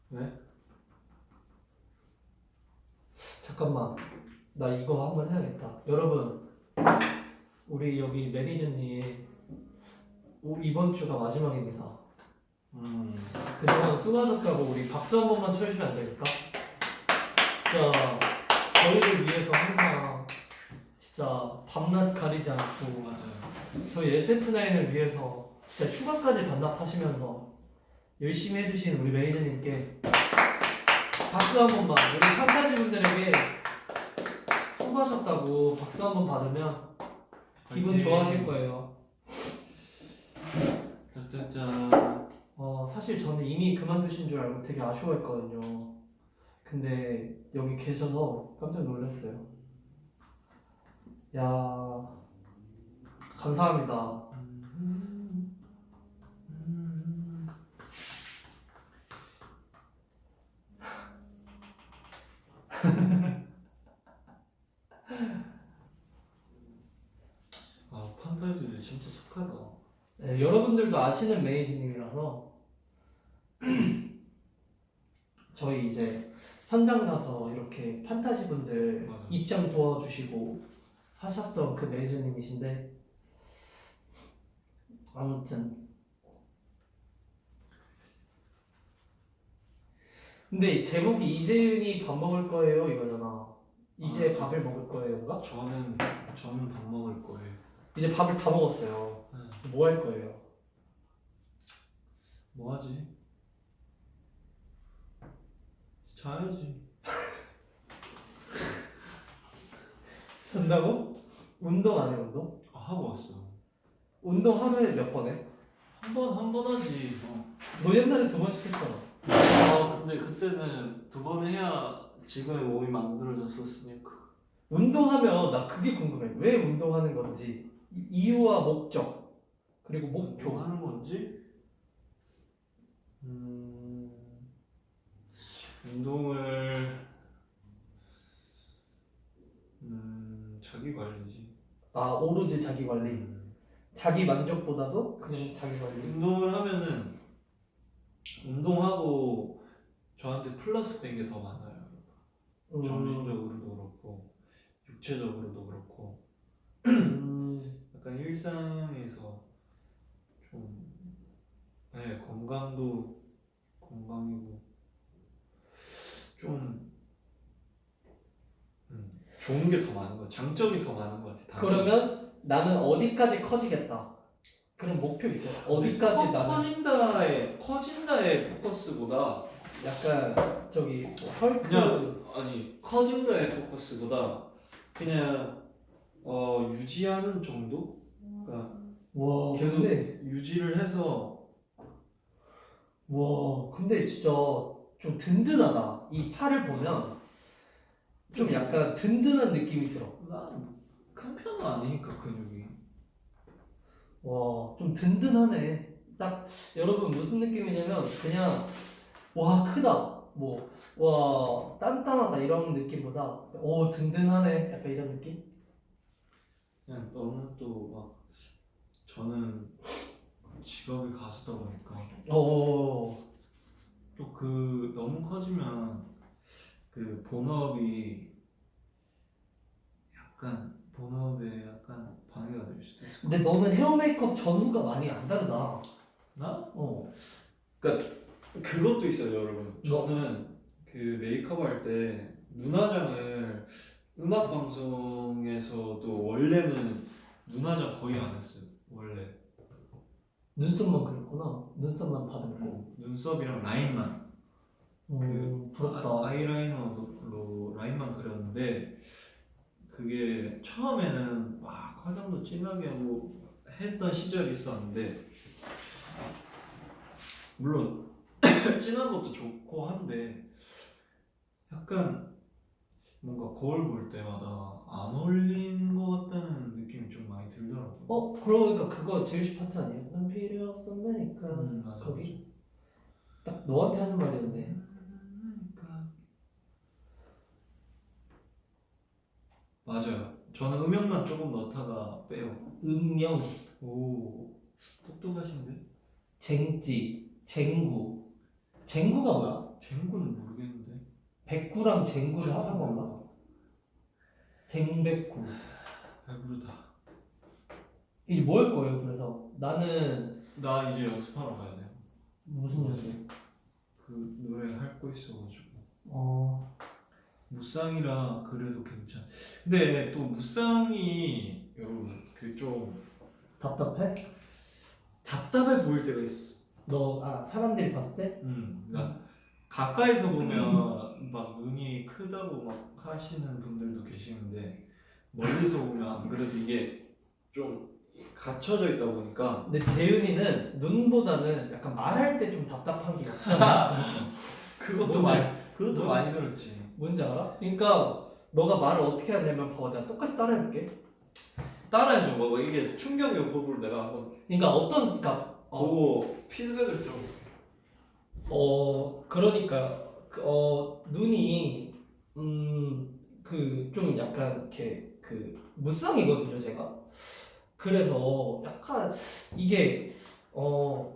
S1: 왜?
S2: 잠깐만. 나 이거 한번 해야겠다. 여러분, 우리 여기 매니저님 이번 주가 마지막입니다. 그동안 수고하셨다고 우리 박수 한 번만 쳐주시면 안 될까? 진짜 저희를 위해서 항상 진짜 밤낮 가리지 않고
S1: 맞아요.
S2: 저희 SF9을 위해서 진짜 휴가까지 반납하시면서 열심히 해주신 우리 매니저님께 박수 한 번만, 우리 판타지 분들에게 수고하셨다고 박수 한 번 받으면 기분
S1: 화이팅!
S2: 좋아하실 거예요.
S1: 짝짝짝.
S2: 사실 저는 이미 그만두신 줄 알고 되게 아쉬워했거든요. 근데 여기 계셔서 깜짝 놀랐어요. 야, 감사합니다.
S1: 판타지들 진짜 착하다.
S2: 네, 여러분들도 아시는 매니저님이라서 저희 이제 현장 가서 이렇게 판타지 분들
S1: 맞아.
S2: 입장 도와주시고 하셨던 그 매니저님이신데 아무튼 근데 제목이 이재윤이 밥 먹을 거예요 이거잖아. 이제 밥을 먹을 거예요인가?
S1: 저는 밥 먹을 거예요.
S2: 이제 밥을 다 먹었어요.
S1: 네.
S2: 뭐 할 거예요?
S1: 뭐 하지? 자야지.
S2: 잔다고? 운동 안 해 운동?
S1: 하고 왔어.
S2: 운동 하루에 몇 번 해?
S1: 한 번 하지.
S2: 너 옛날에 2번씩 했잖아.
S1: 근데 그때는 2번 해야 지금의 몸이 만들어졌었으니까.
S2: 운동하면 나 그게 궁금해. 왜 운동하는 건지 이유와 목적 그리고 목표.
S1: 뭐 하는 건지? 운동을 자기 관리지.
S2: 오로지 자기 관리. 자기 만족보다도 그냥 자기 관리.
S1: 운동을 하면은 운동하고 저한테 플러스 된 게 더 많아요. 정신적으로도 그렇고 육체적으로도 그렇고 약간 일상에서 좀 건강도 건강이고 좀 좋은 게 더 많은 것 같아. 장점이 더 많은 것 같아. 단점이.
S2: 그러면 나는 어디까지 커지겠다. 그런 목표 있어요. 어디까지 나는
S1: 커진다의 포커스보다
S2: 약간 저기 헐크.
S1: 그냥 커진다의 포커스보다 그냥 유지하는 정도? 그러니까
S2: 와
S1: 계속
S2: 근데
S1: 유지를 해서
S2: 와, 근데 진짜 좀 든든하다. 이 팔을 보면 좀 약간 든든한 느낌이 들어.
S1: 난큰 편은 아니니까 근육이.
S2: 와, 좀 든든하네. 딱 여러분 무슨 느낌이냐면 그냥 와 크다, 뭐 와 단단하다 이런 느낌보다 오 든든하네 약간 이런 느낌?
S1: 그냥 너무 또 막 저는 직업이 가수다 보니까
S2: 어,
S1: 또 그 너무 커지면 그 본업에 약간 방해가 될 수도 있을 것
S2: 근데 너는 헤어 메이크업 전후가 많이 안 다르다.
S1: 같아. 나?
S2: 어,
S1: 그러니까 그것도 있어요, 여러분. 저는 그 메이크업 할 때 눈화장을 음악 방송에서도 원래는 눈화장 거의 안 했어요. 원래
S2: 눈썹만 그렸구나. 눈썹만 다듬고.
S1: 눈썹이랑 라인만
S2: 부럽다.
S1: 아이라이너로 라인만 그렸는데 그게 처음에는 막 화장도 진하게 하고 했던 시절이 있었는데 물론 진한 것도 좋고 한데 약간 뭔가 거울 볼 때마다 안 어울린 것 같다는 느낌이 좀 많이 들더라고요.
S2: 그러니까 그거 제일 파트 아니에요? 난 필요 없어 메이크업.
S1: 맞아.
S2: 거기 딱 너한테 하는 말이었네.
S1: 맞아요. 저는 음영만 조금 넣다가 빼요.
S2: 음영,
S1: 오, 똑똑하신데?
S2: 쟁지, 쟁구. 쟁구가 뭐야?
S1: 쟁구는 모르겠는데.
S2: 백구랑 쟁구를 하는 건가? 쟁백구.
S1: 배부르다.
S2: 이게 뭐 할 거예요? 그래서 나는
S1: 나 이제 연습하러 가야 돼요.
S2: 무슨 연습?
S1: 그 노래 할 거 있어가지고.
S2: 어,
S1: 무쌍이라 그래도 괜찮. 근데 또 무쌍이 여러분 그 좀
S2: 답답해?
S1: 답답해 보일 때가 있어.
S2: 사람들이 봤을 때?
S1: 그러니까 가까이서 보면 막 눈이 크다고 막 하시는 분들도 계시는데 멀리서 보면 안 그래도 이게 좀 갇혀져 있다 보니까
S2: 근데 재윤이는 눈보다는 약간 말할 때 좀 답답한 게 없지 않아 있어.
S1: 그것도
S2: 뭔-
S1: 많이 들었지.
S2: 뭔지 알아? 그러니까 너가 말을 어떻게 하냐면 봐봐, 내가 똑같이 따라해볼게.
S1: 따라해줘. 뭐 이게 충격 요법을 내가 한번
S2: 그러니까
S1: 보고 피드백을 좀.
S2: 그러니까 눈이 그 좀 약간 이렇게 그 무쌍이거든요 제가. 그래서 약간 이게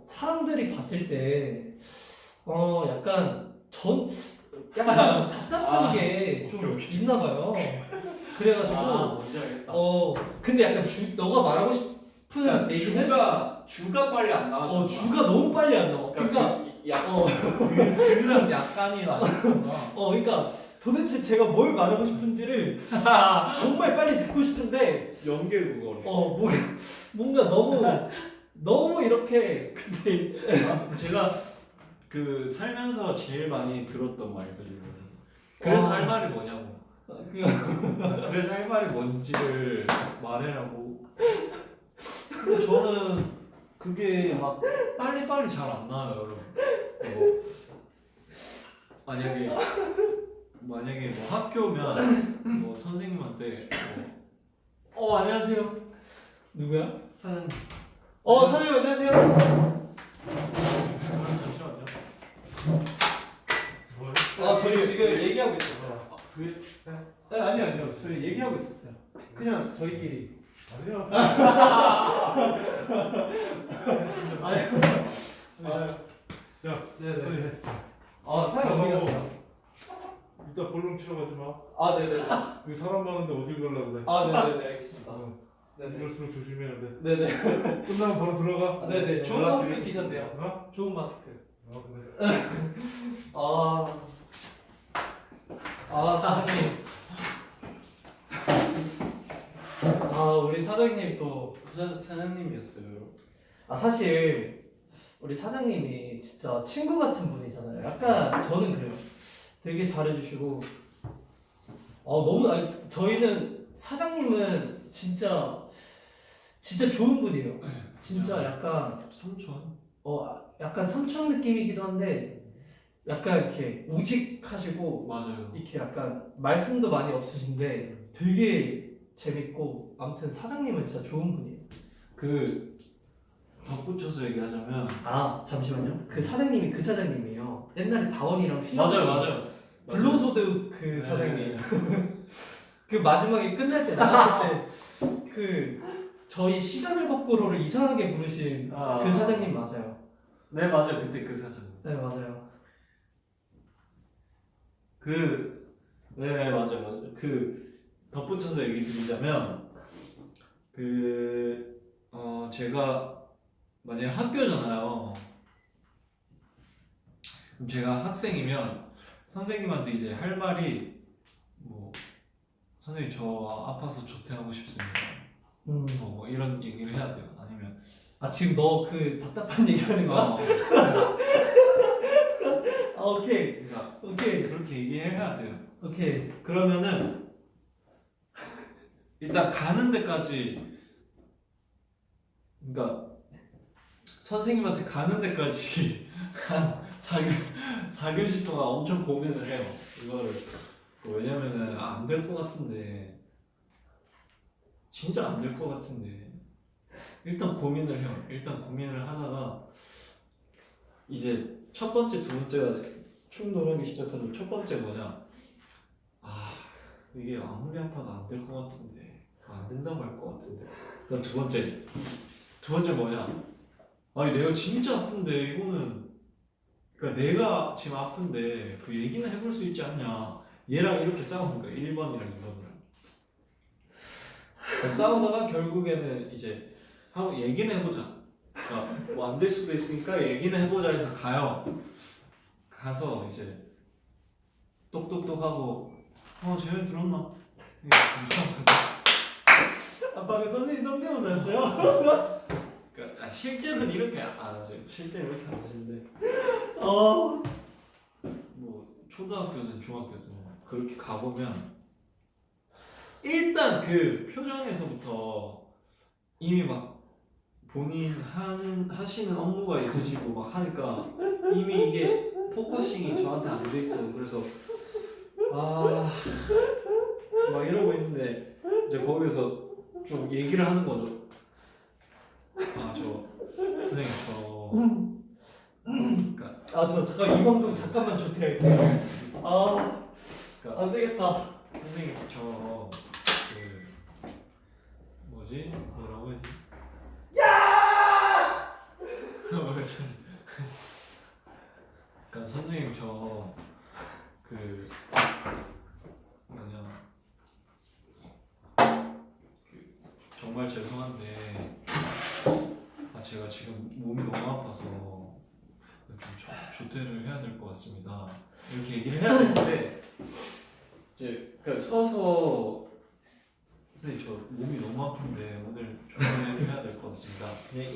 S2: 사람들이 봤을 때 약간 약간 답답한 게 좀 있나 봐요. 그래가지고
S1: 뭔지 알겠다.
S2: 근데 약간 너가 말하고 싶은
S1: 그러니까
S2: 얘기는
S1: 주가 빨리 안 나와.
S2: 주가 너무 빨리 안 나와. 그러니까
S1: 그런 약간이라.
S2: 그러니까 도대체 제가 뭘 말하고 싶은지를 정말 빨리 듣고 싶은데
S1: 연계 그거래.
S2: 뭔가 너무 이렇게
S1: 제가 그 살면서 제일 많이 들었던 말들이에요. 그래서 할 말이 뭐냐고. 그래서 할 말이 뭔지를 말해라고. 근데 저는 그게 막 빨리빨리 잘 안 나와요, 여러분. 뭐 만약에 뭐 학교면 뭐 선생님한테 안녕하세요.
S2: 누구야?
S1: 사장님.
S2: 사장님 안녕하세요.
S1: 잠시만요.
S2: 저희 지금 얘기하고 있었어요.
S1: 그게
S2: 아니요. 저희 얘기하고 있었어요. 그냥 저희끼리.
S1: 아니요. 야,
S2: 네네. 사장님 어디 갔어요?
S3: 이따 볼륨 치러 가지 마.
S2: 네네.
S3: 여기 사람 많은데 어딜 가려고 그래.
S2: 네네 알겠습니다. 네네.
S3: 이럴수록 조심해야 돼.
S2: 네네.
S3: 끝나면 바로 들어가.
S2: 네네. 좋은
S3: 연락
S2: 마스크
S3: 드리겠습니다.
S2: 끼셨네요.
S3: 어?
S2: 좋은 마스크.
S3: 그래.
S2: 사장님. 우리 사장님 또.
S1: 사장님이었어요.
S2: 사실 우리 사장님이 진짜 친구 같은 분이잖아요. 약간 저는 그래요. 되게 잘해주시고. 저희는 사장님은 진짜 좋은 분이에요. 진짜 약간
S1: 삼촌.
S2: 약간 삼촌 느낌이기도 한데 약간 이렇게 우직하시고
S1: 맞아요.
S2: 이렇게 약간 말씀도 많이 없으신데 되게 재밌고 아무튼 사장님은 진짜 좋은 분이에요.
S1: 그 덧붙여서 얘기하자면
S2: 아 잠시만요. 그 사장님이 그 사장님이에요. 옛날에 다원이랑 휘
S1: 맞아요.
S2: 불로소득 그
S1: 네.
S2: 사장님. 그 마지막에 끝날 때 나갔을 때 그 저희 시간을 거꾸로를 이상하게 부르신 그 사장님 맞아요.
S1: 네 맞아요. 그때 그 사장.
S2: 네 맞아요.
S1: 네 맞아요. 그 덧붙여서 얘기 드리자면 제가 만약에 학교잖아요. 그럼 제가 학생이면 선생님한테 이제 할 말이 뭐 선생님 저 아파서 조퇴하고 싶습니다. 뭐 이런 얘기를 해야 돼요. 아니면
S2: 아 지금 너 그 답답한 얘기하는 거야? 아 오케이
S1: 그러니까
S2: 오케이
S1: 그렇게 얘기해야 돼요.
S2: 오케이.
S1: 그러면은 일단 가는 데까지 그러니까 선생님한테 가는 데까지 한 4교시 동안 엄청 고민을 해요. 이거를 왜냐면은 안 될 것 같은데 진짜 안 될 것 같은데 일단 고민을 해요. 일단 고민을 하다가 이제 첫 번째, 두 번째가 충돌하기 시작하면 첫 번째 뭐냐? 아 이게 아무리 아파도 안 될 것 같은데 안 된다고 할 것 같은데. 그다음 두 번째 뭐냐? 아니 내가 진짜 아픈데 이거는 그러니까 내가 지금 아픈데 그 얘기는 해볼 수 있지 않냐? 얘랑 이렇게 싸우는 거야. 1번이랑 2번이랑. 그러니까 싸우다가 결국에는 이제 한번 얘기는 해보자. 그러니까 뭐 안 될 수도 있으니까 얘기는 해보자 해서 가요. 가서 이제 똑똑똑하고 쟤네 들었나? 이게
S2: 아빠가 선생님 성대모사였어요?
S1: 그러니까 실제로는 이렇게 안 하죠. 실제로 이렇게 안 하시는데 뭐 초등학교든 중학교든 그렇게 가보면 일단 그 표정에서부터 이미 막 본인 하시는 업무가 있으시고 막 하니까 이미 이게 포커싱이 저한테 안 돼 있어요. 그래서 막 이러고 있는데 이제 거기서 좀 얘기를 하는 거죠. 선생님 그러니까
S2: 저 잠깐 이 방송 잠깐만 조퇴할게요.
S1: 알겠습니다. 그러니까
S2: 안 되겠다.
S1: 선생님 뭐지? 뭐라고 했지? 야! 그러니까 선생님 정말 죄송한데 제가 지금 몸이 너무 아파서 좀 조퇴를 해야 될 것 같습니다. 이렇게 얘기를 해야 되는데 이제 그러니까 서서 선생님 저 몸이 너무 아픈데 오늘 조퇴를 해야 될 것 같습니다. 그냥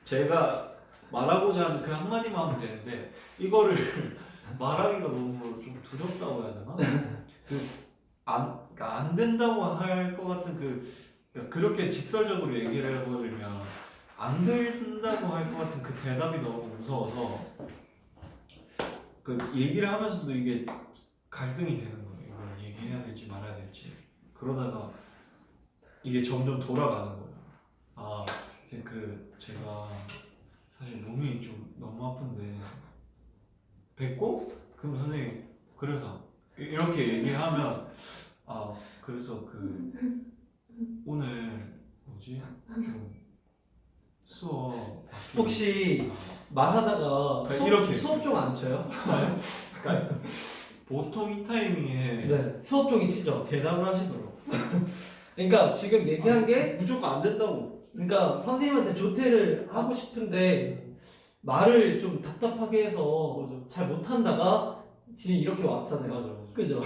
S1: 제가 말하고자 하는 그 한마디만 하면 되는데 이거를 말하기가 너무 좀 두렵다고 해야 되나? 그러니까 안 된다고 할 것 같은 그러니까 그렇게 직설적으로 얘기를 해버리면 안 된다고 할 것 같은 그 대답이 너무 무서워서 그 얘기를 하면서도 이게 갈등이 되는 거예요. 이걸 얘기해야 될지 말아야 될지. 그러다가 이게 점점 돌아가는 거예요. 이제 제가 사실 몸이 좀 너무 아픈데 뵙고 그럼 선생님 그래서 이렇게 얘기하면 그래서 오늘 뭐지 좀 수업
S2: 혹시 말하다가
S1: 이렇게.
S2: 수업 종 안 쳐요?
S1: 그러니까 보통 이 타이밍에
S2: 네. 수업 종이 치죠.
S1: 대답을 하시더라고.
S2: 그러니까 지금 얘기한 게
S1: 무조건 안 된다고.
S2: 그러니까 선생님한테 조퇴를 하고 싶은데 말을 좀 답답하게 해서 잘 못한다가 지금 이렇게 왔잖아요.
S1: 맞아.
S2: 그죠?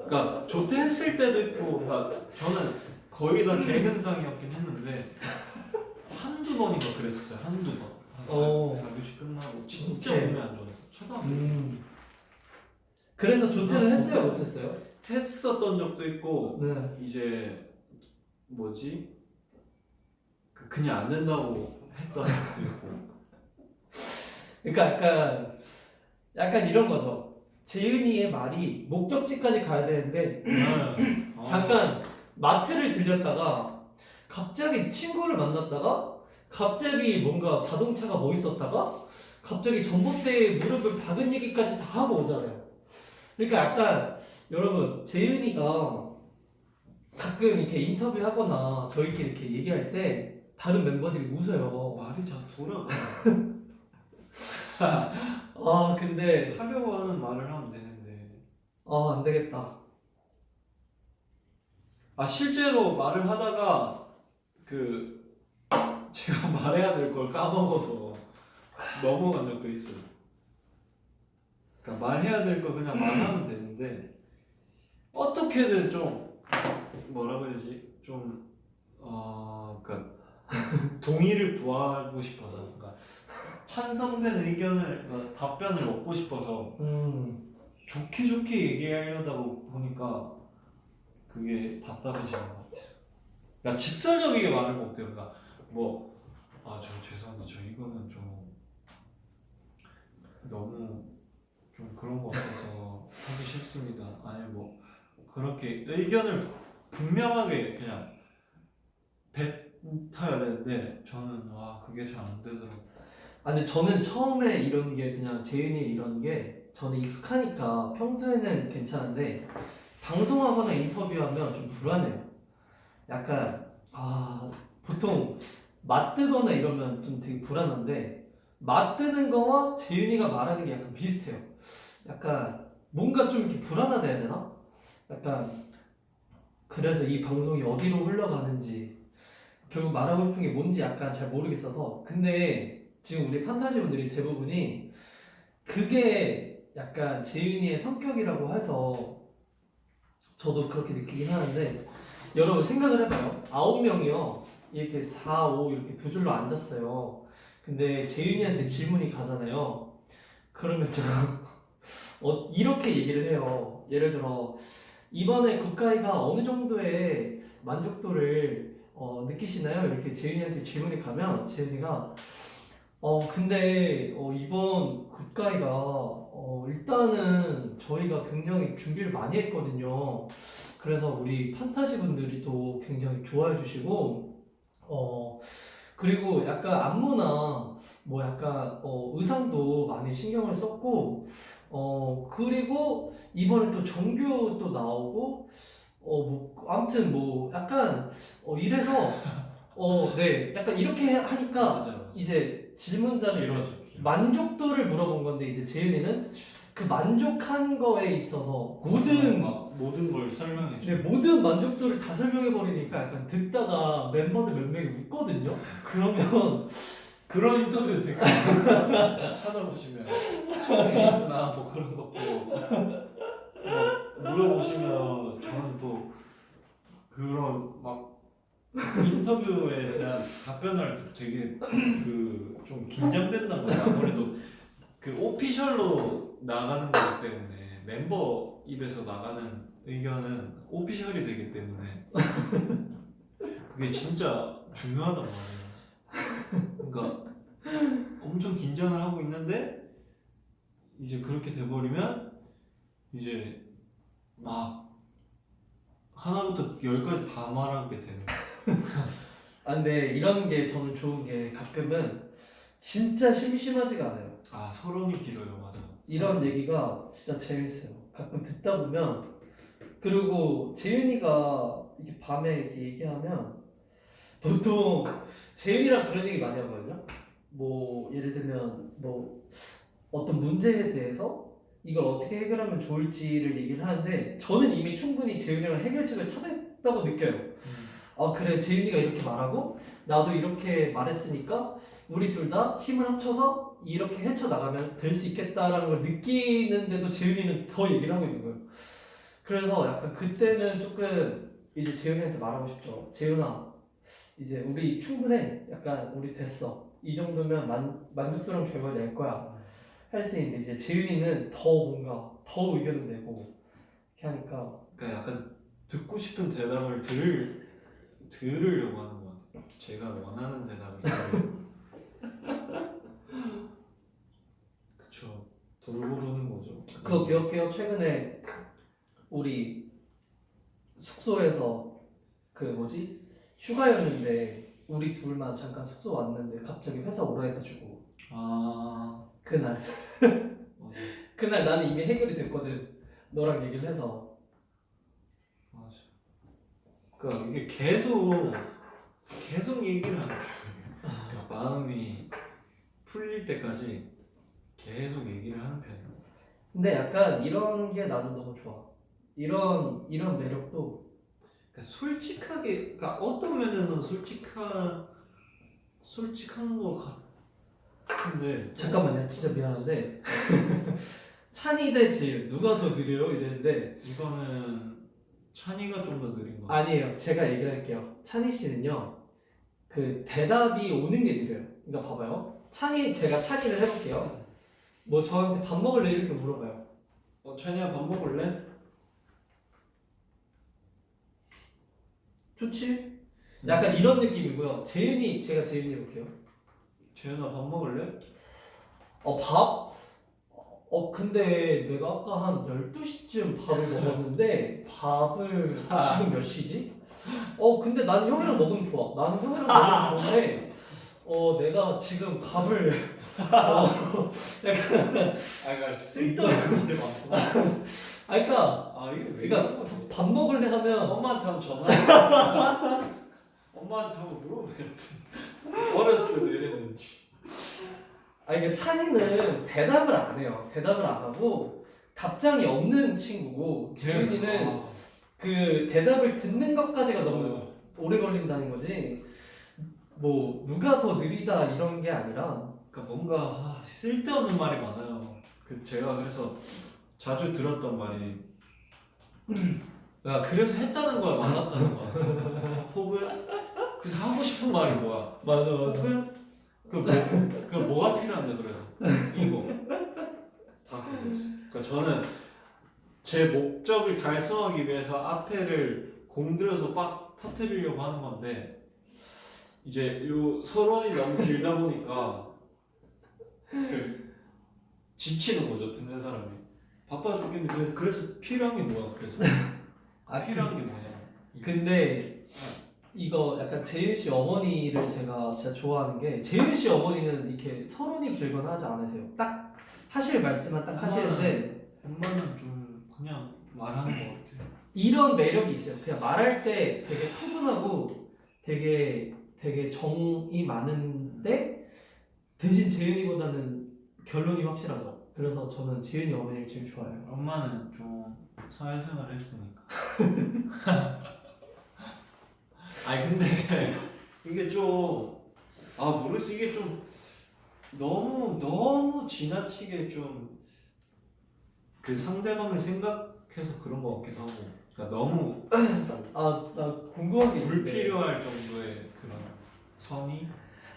S1: 그러니까 조퇴했을 때도 있고, 그러니까 저는 거의 다 개근상이었긴 했는데 한두 번인가 그랬었어요. 한두 번. 한 4교시 끝나고 진짜
S2: 오케이.
S1: 몸이 안 좋아서 초등학교
S2: 그래서 조퇴를 했어요, 못했어요?
S1: 했었던 적도 있고
S2: 네.
S1: 이제 뭐지 그냥 안 된다고 했던 적도 있고
S2: 그러니까 약간 이런 거죠. 재은이의 말이 목적지까지 가야 되는데 잠깐 마트를 들렸다가 갑자기 친구를 만났다가 갑자기 뭔가 자동차가 멋있었다가 갑자기 전봇대에 무릎을 박은 얘기까지 다 하고 오잖아요. 그러니까 약간 여러분 재은이가 가끔 이렇게 인터뷰하거나 저희끼리 이렇게 얘기할 때 다른 멤버들이 웃어요.
S1: 말이 잘 돌아가.
S2: 아 근데
S1: 하려고 하는 말을 하면 되는데.
S2: 아 안 되겠다.
S1: 아 실제로 말을 하다가 그 제가 말해야 될 걸 까먹어서 넘어간 적도 있어요. 그러니까 말해야 될 거 그냥 말하면 되는데 어떻게든 좀 뭐라고 해야지 그러니까 동의를 구하고 싶어서 그러니까 찬성된 의견을 그러니까 답변을 얻고 싶어서 좋게 얘기하려다 보니까 그게 답답해지는 것 같아요. 그러니까 직설적이게 말을 못해요. 그러니까 저 죄송한데 저 이거는 좀 너무 좀 그런 거 같아서 하기 싫습니다. 아니 그렇게 의견을 분명하게 그냥 뱉어야 되는데 저는 그게 잘 안 되더라고요.
S2: 아 근데 저는 처음에 이런 게 그냥 재은이 이런 게 저는 익숙하니까 평소에는 괜찮은데 방송하거나 인터뷰하면 좀 불안해요. 약간 보통 맞뜨거나 이러면 좀 되게 불안한데 맞뜨는 거와 재윤이가 말하는 게 약간 비슷해요. 약간 뭔가 좀 이렇게 불안하다 해야 되나? 약간 그래서 이 방송이 어디로 흘러가는지 결국 말하고 싶은 게 뭔지 약간 잘 모르겠어서 근데 지금 우리 판타지 분들이 대부분이 그게 약간 재윤이의 성격이라고 해서 저도 그렇게 느끼긴 하는데 여러분 생각을 해봐요. 9명이요. 이렇게 4, 5 이렇게 두 줄로 앉았어요. 근데 재윤이한테 질문이 가잖아요. 그러면 제가 이렇게 얘기를 해요. 예를 들어 이번에 국가위가 어느 정도의 만족도를 느끼시나요? 이렇게 재윤이한테 질문이 가면 재윤이가 근데 이번 국가위가 일단은 저희가 굉장히 준비를 많이 했거든요. 그래서 우리 판타지 분들이 또 굉장히 좋아해 주시고 그리고 약간 안무나 약간 의상도 많이 신경을 썼고 그리고 이번에 또 정규 또 나오고 아무튼 약간 이래서 네 약간 이렇게 하니까
S1: 맞아요.
S2: 이제 질문자는
S1: 길어져.
S2: 만족도를 물어본 건데 이제 재윤이는 그 만족한 거에 있어서
S1: 모든 걸 설명해 줘.
S2: 모든 만족도를 다 설명해 버리니까 약간 듣다가 멤버들 몇 명이 웃거든요. 그러면
S1: 그런 인터뷰 되게 많아요. 찾아보시면 쇼케이스나 그런 것도 물어보시면 저는 또 그런 인터뷰에 대한 답변을 할 때 되게 좀 긴장된단 말이에요. 아무래도 그 오피셜로 나가는 거기 때문에 멤버 입에서 나가는 의견은 오피셜이 되기 때문에 그게 진짜 중요하단 말이에요. 그러니까 엄청 긴장을 하고 있는데 이제 그렇게 돼버리면 이제 하나부터 열까지 다 말하게 되는 거예요.
S2: 근데 이런 게 저는 좋은 게 가끔은 진짜 심심하지가 않아요.
S1: 서론이 길어요. 맞아.
S2: 이런 얘기가 진짜 재밌어요. 가끔 듣다 보면 그리고 재윤이가 이렇게 밤에 이렇게 얘기하면 보통 재윤이랑 그런 얘기 많이 하거든요. 예를 들면 어떤 문제에 대해서 이걸 어떻게 해결하면 좋을지를 얘기를 하는데 저는 이미 충분히 재윤이랑 해결책을 찾았다고 느껴요. 그래 재윤이가 이렇게 말하고 나도 이렇게 말했으니까 우리 둘 다 힘을 합쳐서 이렇게 헤쳐나가면 될 수 있겠다라는 걸 느끼는데도 재윤이는 더 얘기를 하고 있는 거예요. 그래서 약간 그때는 조금 이제 재윤이한테 말하고 싶죠. 재윤아 이제 우리 충분해. 약간 우리 됐어. 이 정도면 만족스러운 결과 낼 거야. 할 수 있는데 이제 재윤이는 더 의견을 내고 이렇게 하니까
S1: 그러니까 약간 듣고 싶은 대답을 들으려고 하는 것 같아요. 제가 원하는 대답을 들으려고. 그쵸. 돌고 도는 거죠.
S2: 그거 기억해요? 최근에 우리 숙소에서 그 뭐지? 휴가였는데 우리 둘만 잠깐 숙소 왔는데 갑자기 회사 오라 해가지고
S1: 아
S2: 그날
S1: 맞아.
S2: 그날 나는 이미 해결이 됐거든. 너랑 얘기를 해서.
S1: 맞아. 그러니까 이게 계속 얘기를 하는 거예요. 그러니까 마음이 풀릴 때까지 계속 얘기를 하는 편이에요.
S2: 근데 약간 이런 게 나는 너무 좋아. 이런 매력도
S1: 그러니까 솔직하게, 그러니까 어떤 면에서는 솔직한 것 같은데.
S2: 잠깐만요. 진짜 미안한데 찬이 대 지윤 누가 더 느려요? 이랬는데
S1: 이거는 찬이가 좀 더 느린 것 같아요.
S2: 아니에요. 제가 얘기를 할게요. 찬이 씨는요. 그 대답이 오는 게 느려요. 그러니까 봐봐요. 제가 찬이를 해볼게요. 뭐 저한테 밥 먹을래 이렇게 물어봐요.
S1: 찬이야 밥 먹을래?
S2: 좋지? 약간 이런 느낌이고요. 제가 재윤이 해볼게요.
S1: 재현아 밥 먹을래?
S2: 밥? 근데 내가 아까 한 12시쯤 밥을 먹었는데 밥을 지금 몇 시지? 근데 난 형이랑 먹으면 좋아. 나는 형이랑 먹으면 좋은데 내가 지금 밥을
S1: 그러니까 쓸데없는 말이 많구나.
S2: 그러니까
S1: 이게 왜
S2: 그러니까
S1: 이런 거지?
S2: 밥 먹을래 하면
S1: 엄마한테 한번 전화. 엄마한테 한번 물어봐야 돼. 어렸을 때도 이랬는지.
S2: 그러니까 찬이는 대답을 안 해요. 대답을 안 하고 답장이 없는 친구고 재윤이는 그 대답을 듣는 것까지가 너무 오래 걸린다는 거지. 뭐 누가 더 느리다 이런 게 아니라
S1: 그러니까 뭔가 쓸데없는 말이 많아요. 제가 그래서 자주 들었던 말이 야 그래서 했다는 거야 많았다는 거야. 혹은 그래서 하고 싶은 말이 뭐야.
S2: 맞아.
S1: 혹은 그 뭐가 필요한데 그래서 이거 다 그거였어요. 그러니까 저는 제 목적을 달성하기 위해서 앞에를 공들여서 빡 터뜨리려고 하는 건데 이제 요 서론이 너무 길다 보니까 지치는 거죠 듣는 사람이. 바빠 죽겠는데 그래서 필요한 게 뭐야 그래서 필요한 게 뭐냐.
S2: 근데 이거 약간 재윤 씨 어머니를 제가 진짜 좋아하는 게 재윤 씨 어머니는 이렇게 서론이 길거나 하지 않으세요. 딱 하실 말씀만 딱 하시는데
S1: 엄마는 좀 그냥 말하는 것 같아요.
S2: 이런 매력이 있어요. 그냥 말할 때 되게 푸근하고 되게 정이 많은데 대신 재윤이보다는 결론이 확실하죠. 그래서 저는 재윤이 어머니를 제일 좋아해요.
S1: 엄마는 좀 사회생활 했으니까. 근데 이게 좀 모르겠어. 이게 좀 너무 지나치게 좀 그 상대방을 생각해서 그런 것 같기도 하고. 그러니까 너무
S2: 나 궁금한 게 있는데
S1: 불필요할 정도의 그런 선의.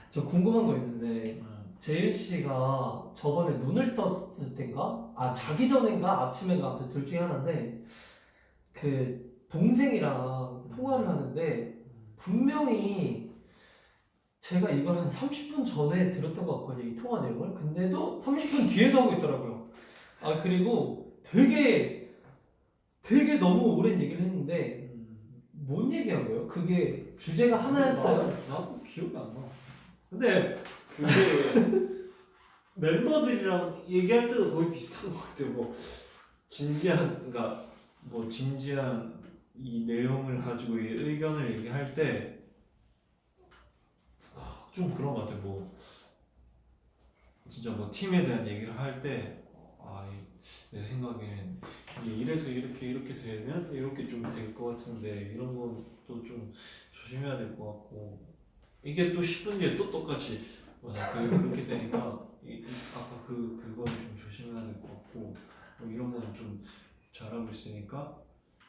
S2: 저 궁금한 거 있는데 재윤 씨가 저번에 눈을 떴을 땐가? 자기 전인가 아침인가 아무튼 둘 중에 하나인데 그 동생이랑 통화를 하는데 분명히 제가 이걸 한 30분 전에 들었던 것 같거든요, 이 통화 내용을. 근데도 30분 뒤에도 하고 있더라고요. 그리고 되게 너무 오랜 얘기를 했는데 뭔 얘기한 거예요? 그게 주제가 하나였어요?
S1: 나도 기억이 안 나. 근데 그게 멤버들이랑 얘기할 때도 거의 비슷한 것 같아요. 뭐 진지한 이 내용을 가지고 이 의견을 얘기할 때 좀 그런 것 같아요. 뭐 진짜 뭐 팀에 대한 얘기를 할 때 내 생각엔 이게 이래서 이렇게 되면 이렇게 좀 될 것 같은데 이런 것도 좀 조심해야 될 것 같고 이게 또 10분 뒤에 또 똑같이 그렇게 되니까 아까 그거는 좀 조심해야 될 것 같고 뭐 이런 거는 좀 잘하고 있으니까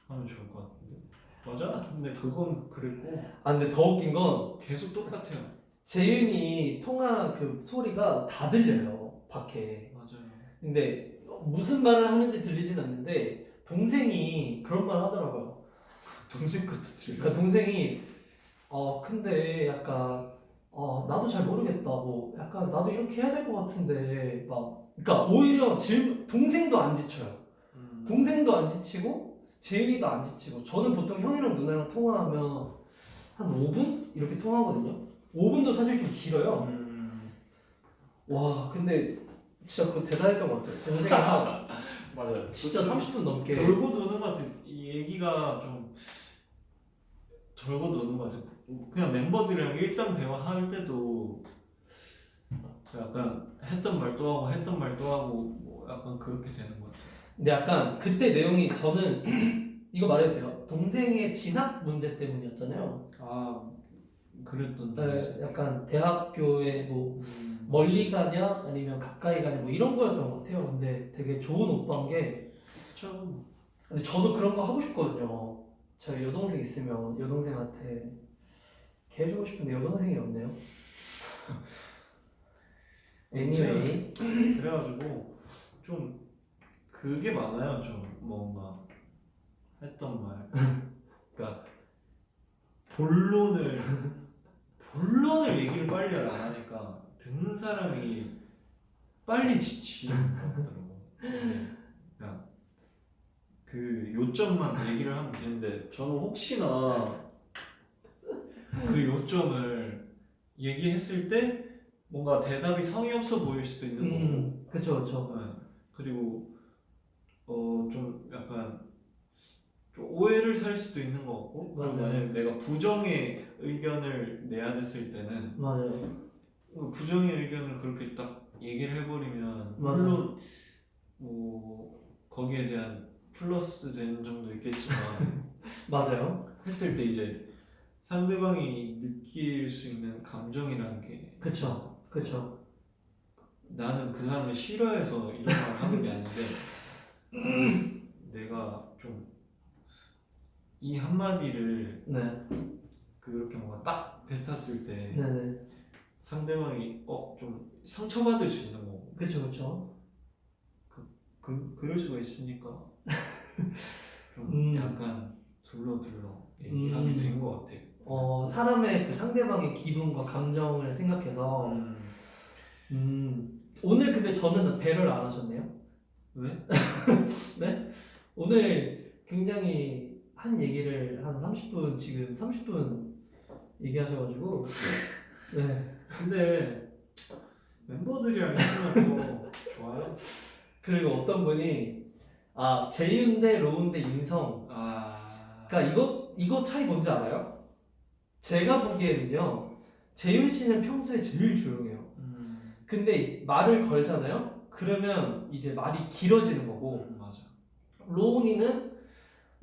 S1: 하면 좋을 것 같은데 맞아? 근데 그건 그랬고
S2: 근데 더 웃긴 건
S1: 계속 똑같아요.
S2: 재윤이 통화 그 소리가 다 들려요, 밖에.
S1: 맞아요.
S2: 근데 무슨 말을 하는지 들리진 않는데 동생이 그런 말 하더라고요.
S1: 동생 것도 들려.
S2: 그러니까 동생이 근데 약간 나도 잘 모르겠다. 뭐 약간 나도 이렇게 해야 될 것 같은데 막 그러니까 오히려 동생도 안 지쳐요.
S1: 음.
S2: 동생도 안 지치고 재윤이도 안 지치고 저는 보통 형이랑 누나랑 통화하면 한 5분 이렇게 통화하거든요. 5분도 사실 좀 길어요. 와 근데 진짜 그거 대단했던 것 같아요. 동생이랑
S1: 맞아요.
S2: 진짜 30분 넘게
S1: 돌고 도는 것 같아. 이 얘기가 좀 돌고 도는 것 같아. 그냥 멤버들이랑 일상 대화할 때도 약간 했던 말 또 하고 했던 말 또 하고 뭐 약간 그렇게 되는 것 같아.
S2: 근데 약간 그때 내용이 저는 이거 말해도 돼요? 동생의 진학 문제 때문이었잖아요.
S1: 아 그랬던 적
S2: 네,
S1: 있어.
S2: 약간 대학교에 뭐 멀리 가냐 아니면 가까이 가냐 뭐 이런 거였던 것 같아요. 근데 되게 좋은 오빠인 게
S1: 좀
S2: 근데 저도 그런 거 하고 싶거든요. 저 여동생 있으면 여동생한테 개 해주고 싶은데 여동생이 없네요. anyway
S1: 그래가지고 좀 그게 많아요. 좀 뭔가 했던 말. 그러니까 본론을 얘기를 빨리 안 하니까 듣는 사람이 빨리 지치는 것 같더라고. 그냥 그 요점만 얘기를 하면 되는데 저는 혹시나 그 요점을 얘기했을 때 뭔가 대답이 성의 없어 보일 수도 있는 거고.
S2: 그쵸 그쵸.
S1: 네. 그리고 좀 약간 좀 오해를 살 수도 있는 것 같고. 그리고
S2: 맞아요.
S1: 만약에 내가 부정의 의견을 내야 됐을 때는
S2: 맞아요.
S1: 부정의 의견을 그렇게 딱 얘기를 해버리면
S2: 맞아.
S1: 물론 뭐 거기에 대한 플러스 되는 점도 있겠지만
S2: 맞아요.
S1: 했을 때 이제 상대방이 느낄 수 있는 감정이라는 게
S2: 그쵸 그쵸.
S1: 나는 그 사람을 싫어해서 이런 말 하는 게 아닌데 내가 좀 이 한마디를
S2: 네.
S1: 그렇게 뭔가 딱 뱉었을 때
S2: 네네.
S1: 상대방이 좀 상처받을 수 있는 거고
S2: 그쵸 그쵸.
S1: 그럴 수가 있으니까 좀
S2: 음.
S1: 약간 둘러 얘기하게 된 것 같아.
S2: 사람의 그 상대방의 기분과 감정을 생각해서 오늘 근데 저는 배려를 안 하셨네요.
S1: 왜?
S2: 네? 오늘 굉장히 한 얘기를 한 30분 지금 30분 얘기하셔가지고 네.
S1: 근데 멤버들이랑 있으면 더 좋아요.
S2: 그리고 어떤 분이 재윤 대 로운 대 인성 그러니까 이거 차이 뭔지 알아요? 제가 보기에는요 재윤 씨는 평소에 제일 조용해요. 근데 말을 걸잖아요? 그러면 이제 말이 길어지는 거고
S1: 맞아.
S2: 로운이는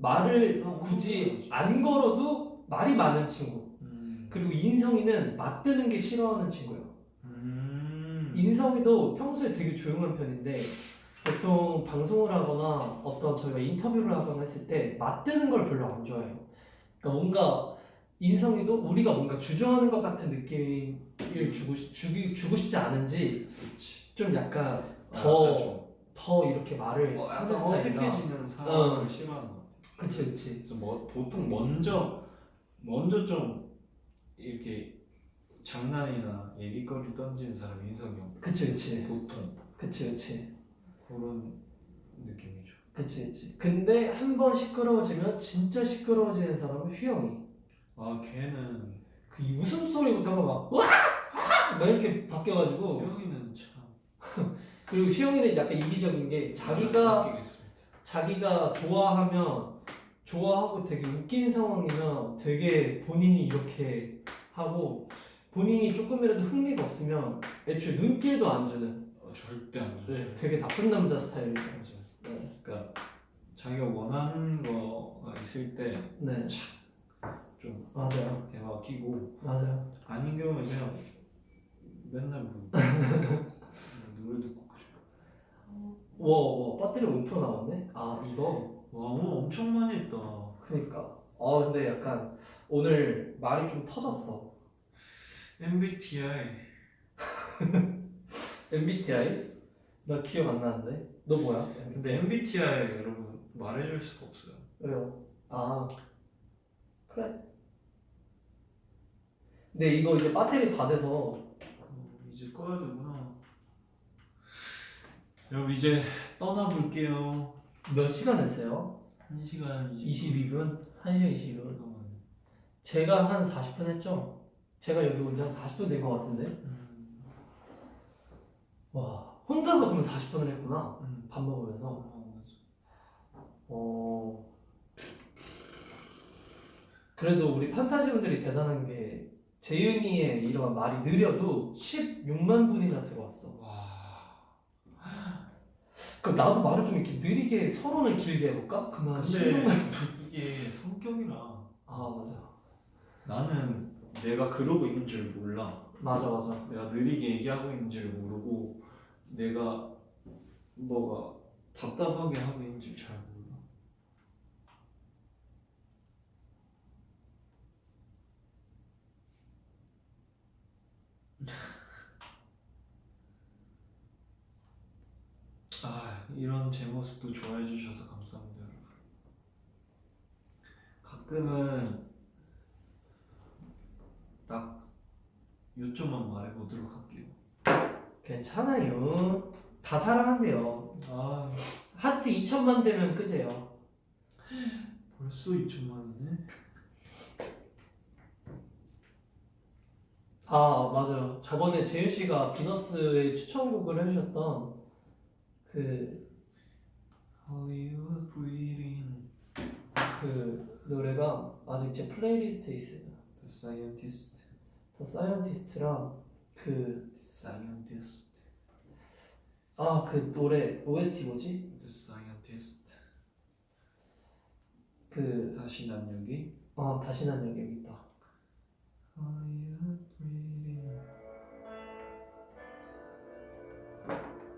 S2: 말을
S1: 어,
S2: 굳이
S1: 그렇지.
S2: 안 걸어도 말이 많은 친구. 그리고 인성이는 맞드는 게 싫어하는 친구예요. 인성이도 평소에 되게 조용한 편인데 보통 방송을 하거나 어떤 저희가 인터뷰를 하거나 했을 때 맞드는 걸 별로 안 좋아해요. 그러니까 뭔가 인성이도 우리가 뭔가 주저하는 것 같은 느낌을 주고 싶지 않은지
S1: 그렇지.
S2: 좀 약간
S1: 좀
S2: 더 이렇게 말을
S1: 약간
S2: 하는 스타일이라.
S1: 어색해지는 상황을 싫어하는 것 같아.
S2: 그치.
S1: 그래서 보통 먼저 좀 이렇게 장난이나 얘기거리 던지는 사람이 인성이 없고
S2: 그치.
S1: 보통
S2: 그치.
S1: 그런 느낌이죠.
S2: 그치. 근데 한 번 시끄러워지면 진짜 시끄러워지는 사람은 휘영이.
S1: 걔는
S2: 그 웃음소리부터가 막 이렇게 바뀌어가지고.
S1: 형이는 참
S2: 그리고 휘영이는 약간 이기적인 게 자기가
S1: 바뀌겠습니다.
S2: 좋아하고 되게 웃긴 상황이면 되게 본인이 이렇게 하고 본인이 조금이라도 흥미가 없으면 애초에 눈길도 안 주는
S1: 절대 안 좋죠.
S2: 네, 되게 나쁜 남자 스타일이에요.
S1: 맞아.
S2: 네.
S1: 그러니까 자기가 원하는 거가 있을 때 좀
S2: 네. 맞아요.
S1: 대화 끼고
S2: 맞아요.
S1: 아닌 경우는 그냥 맨날 노래 듣고 그래.
S2: 배터리 5% 남았네? 이거?
S1: 와 오늘 엄청 많이 했다.
S2: 그니까. 근데 약간 오늘 말이 좀 터졌어.
S1: MBTI
S2: MBTI? 나 기억 안 나는데? 너 뭐야?
S1: 근데 MBTI 여러분 말해줄 수가 없어요.
S2: 왜요? 그래. 근데 이거 이제 배터리 다 돼서
S1: 이제 꺼야 되구나. 여러분 이제 떠나볼게요.
S2: 몇 시간 했어요?
S1: 1시간
S2: 22분? 1시간 22분.
S1: 남았네.
S2: 제가 한 40분 했죠? 제가 여기 온 지 한 40분 된 것 같은데? 와, 혼자서 그럼 40분을 했구나. 밥 먹으면서. 그래도 우리 판타지 분들이 대단한 게 재윤이의 이런 말이 느려도 16만 분이나 들어왔어.
S1: 와.
S2: 그럼 나도 말을 좀 이렇게 느리게 서론을 길게 해볼까? 그만
S1: 근데
S2: 16만.
S1: 이게 성격이라
S2: 아 맞아.
S1: 나는 내가 그러고 있는 줄 몰라.
S2: 맞아.
S1: 내가 느리게 얘기하고 있는 줄 모르고 내가 뭐가 답답하게 하고 있는 줄 잘 몰라. 아, 이런 제 모습도 좋아해 주셔서 감사합니다, 여러분. 가끔은 딱 요점만 말해보도록 할게요.
S2: 괜찮아요. 다 사랑한대요.
S1: 아,
S2: 하트 2천만 되면 끄재요.
S1: 벌써 2천만 원이네?
S2: 아 맞아요. 저번에 재윤 씨가 비너스의 추천곡을 해주셨던 그
S1: Hollywood breathing
S2: 그 노래가 아직 제 플레이리스트에 있어요.
S1: The Scientist.
S2: 더 사이언티스트랑 그
S1: Scientist.
S2: 노래 OST 뭐지?
S1: The Scientist.
S2: 그
S1: 다시 난 여기.
S2: 다시 난 여기 있다.
S1: Hollywood breathing.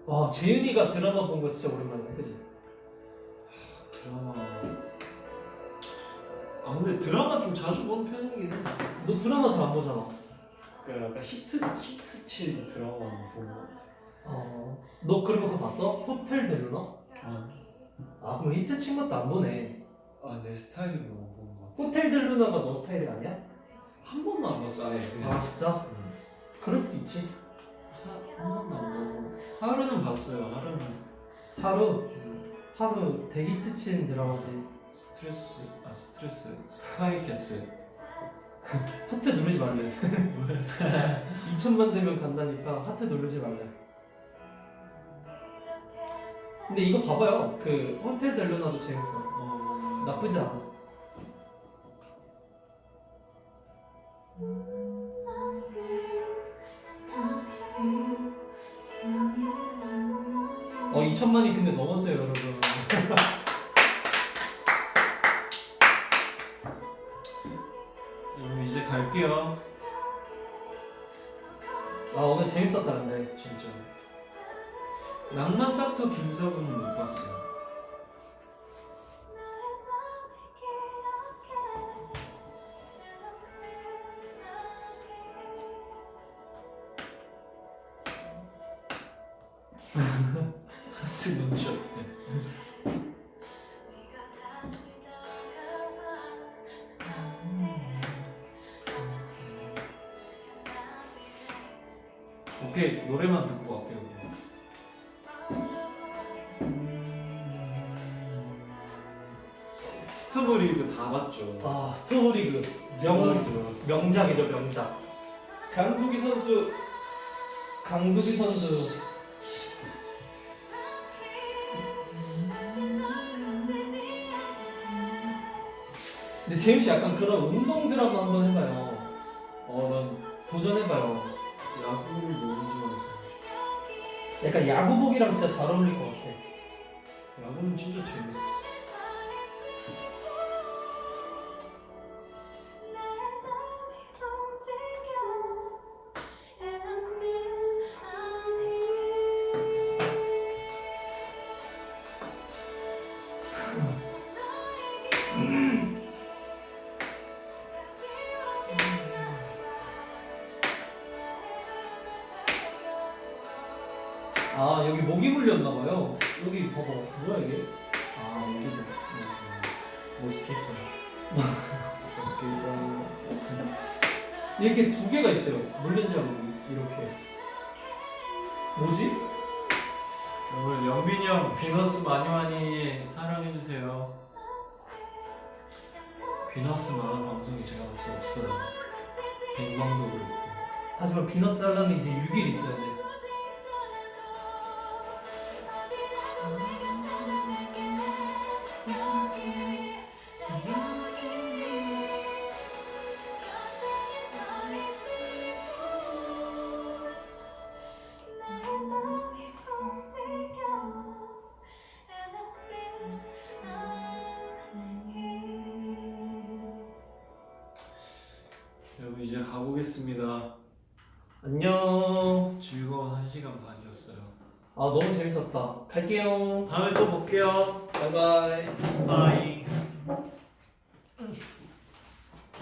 S2: 와 재윤이가 드라마 본 거 진짜 오랜만이다, 그지?
S1: 드라마. 아 근데 드라마 좀 자주 보는 편이긴 해.
S2: 너 드라마 잘 안 보잖아.
S1: 그 약간 히트 친 드라마 보는 거 같아.
S2: 너 그런 거 봤어? 호텔 델루나?
S1: 아,
S2: 그럼 히트 친 것도 안 보네.
S1: 내 스타일로 보는 거 같아.
S2: 호텔 델루나가 너 스타일이 아니야?
S1: 한 번도 안 봤어 아예 그냥.
S2: 진짜? 그럴 수도 있지.
S1: 한 번도 안 보고. 하루는 봤어요. 하루는.
S2: 하루 되게 히트 친 드라마지.
S1: 스트레스 스카이캐슬.
S2: 하트 누르지 말래. 2천만 되면 간다니까 하트 누르지 말래. 근데 이거 봐봐요. 그 호텔 델루나도 재밌어. 나쁘지 않아. 어 2천만이 근데 넘었어요 여러분.
S1: 여러분 이제 갈게요.
S2: 오늘 재밌었다 근데 진짜.
S1: 낭만 닥터 김석은 못 봤어요. 하트 눈치 없대. 오케이 노래만 듣고 갈게요. 스토브리그 다 봤죠.
S2: 스토리그 명작이죠 명작.
S1: 강두기 선수.
S2: 강두기 선수. 근데 재임씨 약간 그런 운동 드라마 한번 해봐요.
S1: 난
S2: 도전해봐요.
S1: 야구를 너무 좋아해서.
S2: 약간 야구복이랑 진짜 잘 어울릴 것 같아.
S1: 야구는 진짜 재밌어.
S2: 여기 모기 물렸나봐요. 여기 봐봐. 뭐야 이게?
S1: 모기도. 모스키토.
S2: 모스키토. 이렇게 두 개가 있어요. 물린 자국이 이렇게. 뭐지?
S1: 여러분 영빈이 형 비너스 많이 사랑해주세요. 비너스 많은 방송이 제가 봤을 때 없어요. 빅방도 그렇고.
S2: 하지만 비너스 하려면 이제 6일 있어야 돼.
S1: 여러분 이제 가보겠습니다.
S2: 안녕.
S1: 즐거운 1시간 반이었어요.
S2: 아 너무 재밌었다. 갈게요.
S1: 다음에 또 볼게요.
S2: 바이바이.
S1: 바이.